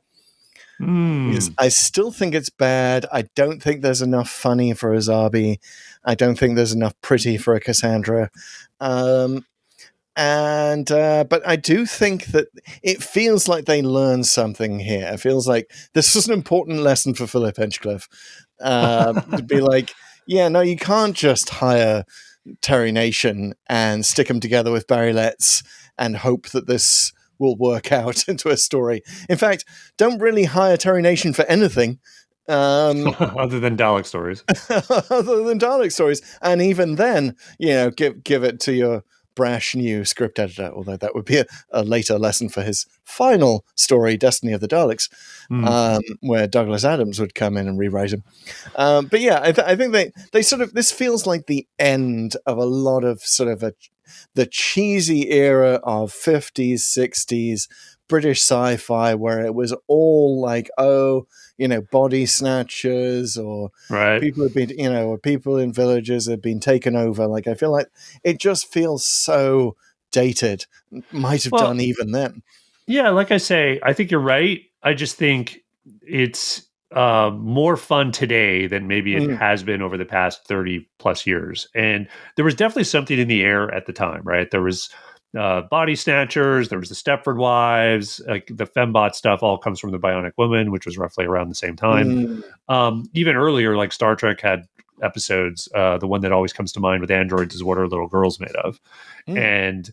Because I still think it's bad. I don't think there's enough funny for a Zarbi. I don't think there's enough pretty for a Cassandra. But I do think that it feels like they learned something here. It feels like this was an important lesson for Philip Hinchcliffe. To be like, yeah, no, you can't just hire Terry Nation and stick them together with Barry Letts and hope that this will work out into a story. In fact, don't really hire Terry Nation for anything. Other than Dalek stories. Other than Dalek stories. And even then, give it to your brash new script editor, although that would be a later lesson for his final story, Destiny of the Daleks, where Douglas Adams would come in and rewrite him. But yeah, I think they sort of, this feels like the end of a lot of sort of the cheesy era of 50s, 60s British sci-fi, where it was all like, body snatchers or people have been, or people in villages have been taken over. Like, I feel like it just feels so dated. Might have done even then. Yeah, like I say, I think you're right. I just think it's more fun today than maybe it has been over the past 30 plus years. And there was definitely something in the air at the time, right? There was body snatchers, there was the Stepford Wives, like the fembot stuff all comes from the Bionic Woman, which was roughly around the same time. Even earlier, like Star Trek had episodes, the one that always comes to mind with androids is What Are Little Girls Made Of? And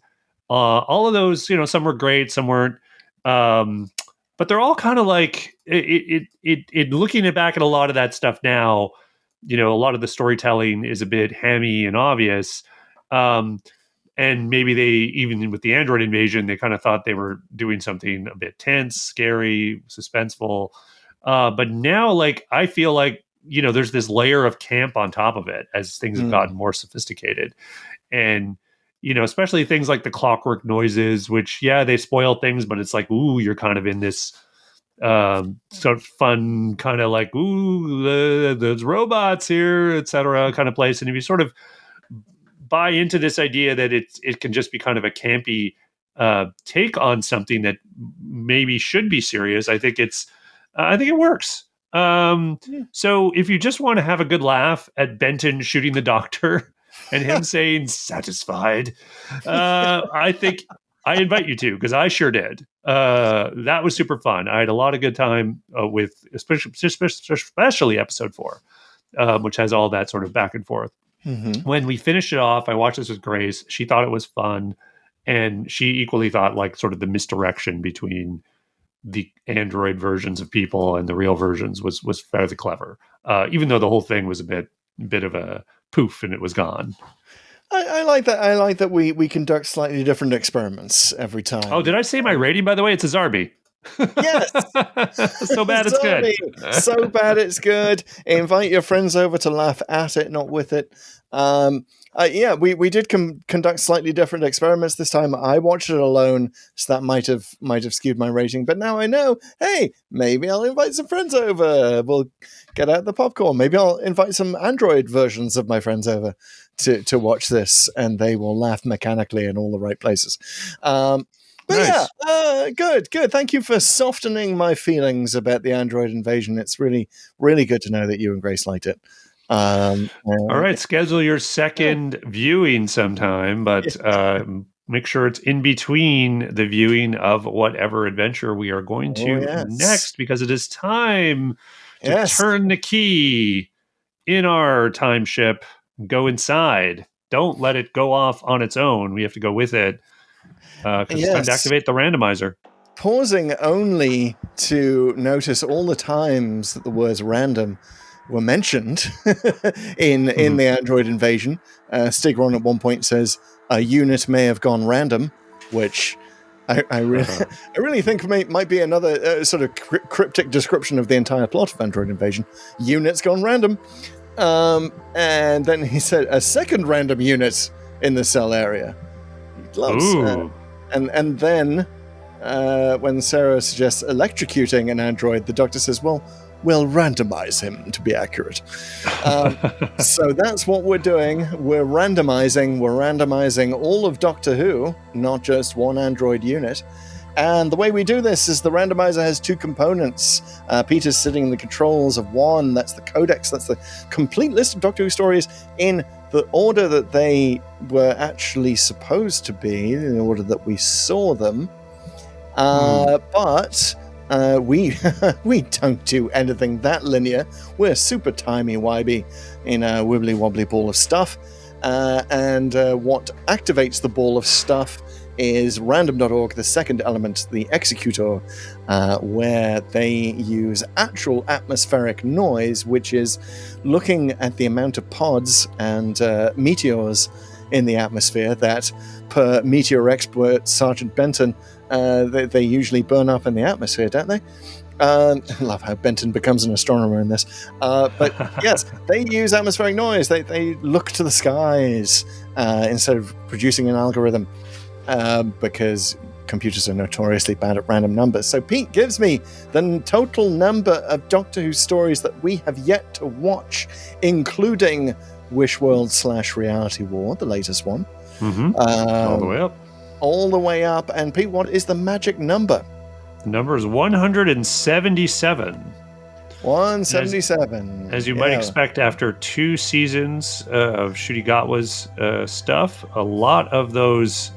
all of those, some were great, some weren't. But they're all kind of like it looking back at a lot of that stuff now, a lot of the storytelling is a bit hammy and obvious. And maybe they, even with the android invasion, they kind of thought they were doing something a bit tense, scary, suspenseful. But now, like, I feel like, there's this layer of camp on top of it as things have gotten more sophisticated. And, especially things like the clockwork noises, which, they spoil things, but it's like, ooh, you're kind of in this sort of fun kind of like, ooh, there's robots here, etc. kind of place. And if you sort of buy into this idea that it can just be kind of a campy take on something that maybe should be serious, I think it works. So if you just want to have a good laugh at Benton shooting the doctor and him saying satisfied, I think I invite you to, because I sure did. That was super fun. I had a lot of good time with especially episode 4, which has all that sort of back and forth. When we finished it off, I watched this with Grace. She thought it was fun, and she equally thought like sort of the misdirection between the android versions of people and the real versions was fairly clever. Even though the whole thing was a bit of a poof and it was gone. I like that. I like that we conduct slightly different experiments every time. Oh, did I say my rating, by the way? It's a Zarbi. Yes. So bad it's good. So bad it's good. Invite your friends over to laugh at it, not with it. We did conduct slightly different experiments this time. I watched it alone, so that might have skewed my rating. But now I know, hey, maybe I'll invite some friends over. We'll get out the popcorn. Maybe I'll invite some Android versions of my friends over to watch this, and they will laugh mechanically in all the right places. But nice. Good. Thank you for softening my feelings about the Android invasion. It's really, really good to know that you and Grace liked it. All right, schedule your second viewing sometime, but make sure it's in between the viewing of whatever adventure we are going to next, because it is time to turn the key in our time ship, go inside. Don't let it go off on its own. We have to go with it. Because it's time to activate the randomizer. Pausing only to notice all the times that the words random were mentioned in the Android invasion. Stigron at one point says, a unit may have gone random, which I really think might be another sort of cryptic description of the entire plot of Android invasion. Units gone random. And then he said, a second random unit in the cell area. He loves And then, when Sarah suggests electrocuting an android, the doctor says, well, we'll randomize him to be accurate. So that's what we're doing. We're randomizing all of Doctor Who, not just one android unit. And the way we do this is the randomizer has two components. Peter's sitting in the controls of one. That's the codex. That's the complete list of Doctor Who stories in the order that they were actually supposed to be, in the order that we saw them. But we we don't do anything that linear. We're super timey-wimey in a wibbly-wobbly ball of stuff. And what activates the ball of stuff is random.org, the second element, the executor, where they use actual atmospheric noise, which is looking at the amount of pods and meteors in the atmosphere that, per meteor expert Sergeant Benton, they usually burn up in the atmosphere, don't they? I love how Benton becomes an astronomer in this. But yes, they use atmospheric noise. They look to the skies instead of producing an algorithm, because computers are notoriously bad at random numbers. So Pete gives me the total number of Doctor Who stories that we have yet to watch, including Wish World / Reality War, the latest one. All the way up. All the way up. And Pete, what is the magic number? The number is 177. 177. As you might expect, after 2 seasons of Ncuti Gatwa's stuff, a lot of those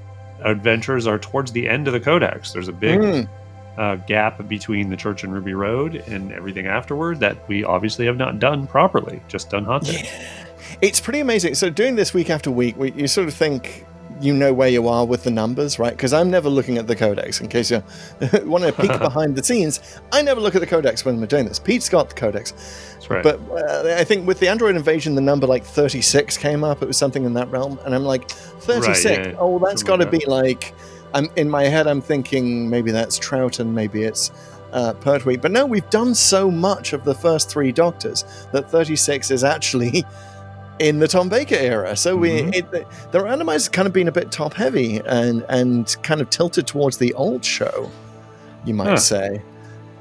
adventures are towards the end of the codex. There's a big gap between the Church and Ruby Road and everything afterward that we obviously have not done properly, just done hot there. It's pretty amazing. So doing this week after week, you sort of think you know where you are with the numbers, right? Because I'm never looking at the codex. In case you want to peek behind the scenes, I never look at the codex when we're doing this. Pete's got the codex. That's right. But I think with the Android invasion, the number like 36 came up. It was something in that realm. And I'm like, 36? Right, yeah. Oh, that's got to be like... in my head, I'm thinking maybe that's Troughton, maybe it's Pertwee. But no, we've done so much of the first 3 Doctors that 36 is actually... in the Tom Baker era. So the randomizer's kind of been a bit top heavy and kind of tilted towards the old show, you might say,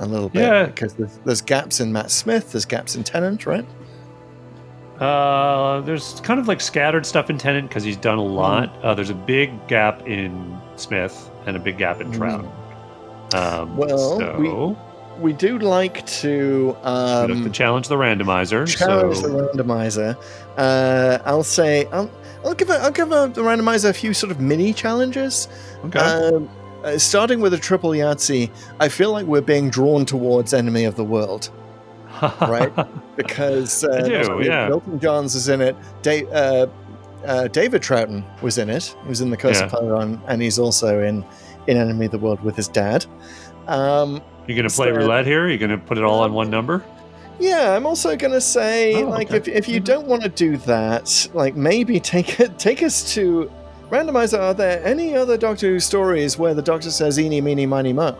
a little bit. Yeah. Because there's gaps in Matt Smith, there's gaps in Tennant, right? There's kind of like scattered stuff in Tennant because he's done a lot. There's a big gap in Smith and a big gap in Trout. We do like to challenge the randomizer. The randomizer. I'll give the randomizer a few sort of mini challenges. Okay. Starting with a triple Yahtzee, I feel like we're being drawn towards Enemy of the World, right? Because Milton Johns is in it. David Troughton was in it. He was in the Curse of Pyron, and he's also in Enemy of the World with his dad. You're going to play roulette here? You're going to put it all on one number? Yeah, I'm also going to say, if you don't want to do that, like maybe take us to randomizer. Are there any other Doctor Who stories where the Doctor says "eeny, meeny, miny, mo"?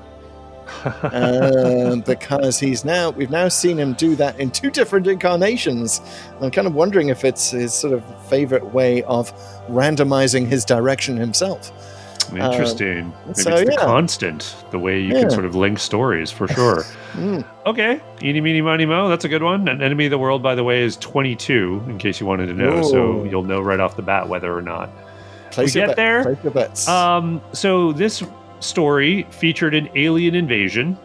Because we've now seen him do that in 2 different incarnations. I'm kind of wondering if it's his sort of favorite way of randomizing his direction himself. Interesting. Maybe it's the constant, the way you can sort of link stories, for sure. Okay. Eeny, meeny, miny, mo. That's a good one. And Enemy of the World, by the way, is 22, in case you wanted to know. Ooh. So you'll know right off the bat whether or not. Place your bets. So this story featured an alien invasion.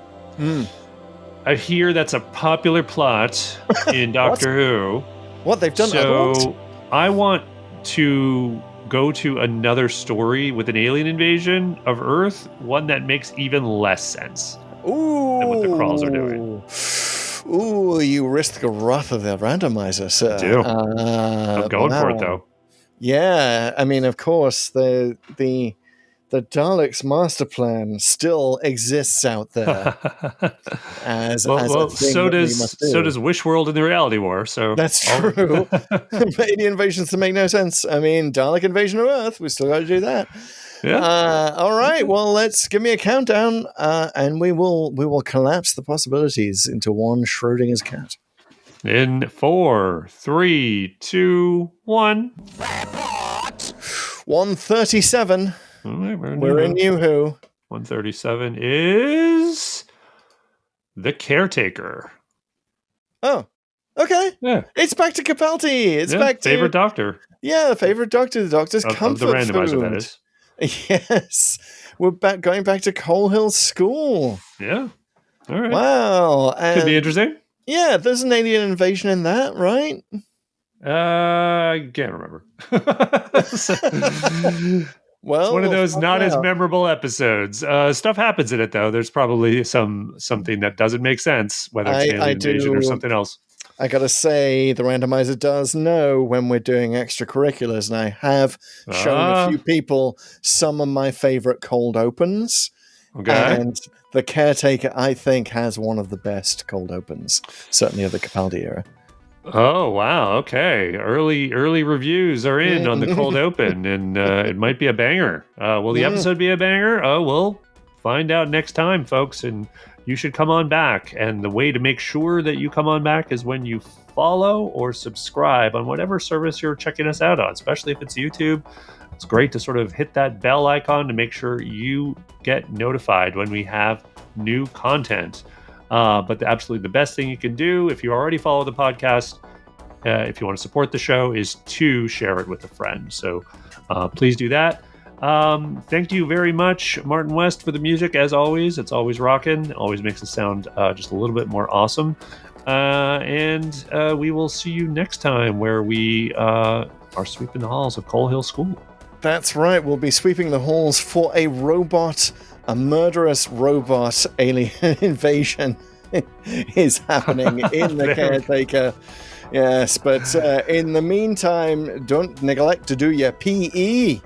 I hear that's a popular plot in Doctor Who. What? They've done that? So I want to go to another story with an alien invasion of Earth, one that makes even less sense than what the Kralls are doing. Ooh, you risk the wrath of the randomizer, sir. I do. I'm going for it, though. Yeah, I mean, of course, the Daleks master plan still exists out there. So does Wish World in the Reality War. So that's true. Alien invasions to make no sense. I mean, Dalek invasion of Earth. We still got to do that. Yeah. All right. Well, let's give me a countdown, and we will collapse the possibilities into one Schrodinger's cat. In 4, 3, 2, 1. 137. We're in New Who. 137 is The Caretaker. Oh, okay. Yeah. It's back to Capaldi. It's back to favorite Doctor. Yeah, the favorite Doctor. The Doctor's comfort of the randomizer, food. that is. Yes. we're going back to Coal Hill School. Yeah. All right. Wow. Could be interesting. Yeah, there's an alien invasion in that, right? I can't remember. Well, it's one of we'll those find not as out. memorable episodes. Stuff happens in it, though. There's probably something that doesn't make sense, whether it's an alien invasion or something else. I gotta say, the randomizer does know when we're doing extracurriculars, and I have shown a few people some of my favorite cold opens. Okay. And the Caretaker, I think, has one of the best cold opens, certainly of the Capaldi era. Oh, wow. Okay. Early reviews are in on the cold open, and it might be a banger. Will the episode be a banger? Oh, we'll find out next time, folks. And you should come on back. And the way to make sure that you come on back is when you follow or subscribe on whatever service you're checking us out on, especially if it's YouTube. It's great to sort of hit that bell icon to make sure you get notified when we have new content. But absolutely the best thing you can do if you already follow the podcast, if you want to support the show, is to share it with a friend. So please do that. Thank you very much, Martin West, for the music. As always, it's always rocking. Always makes it sound just a little bit more awesome. And we will see you next time where we are sweeping the halls of Coal Hill School. That's right. We'll be sweeping the halls for a murderous robot alien invasion is happening in the Caretaker. Yes, but in the meantime, don't neglect to do your PE.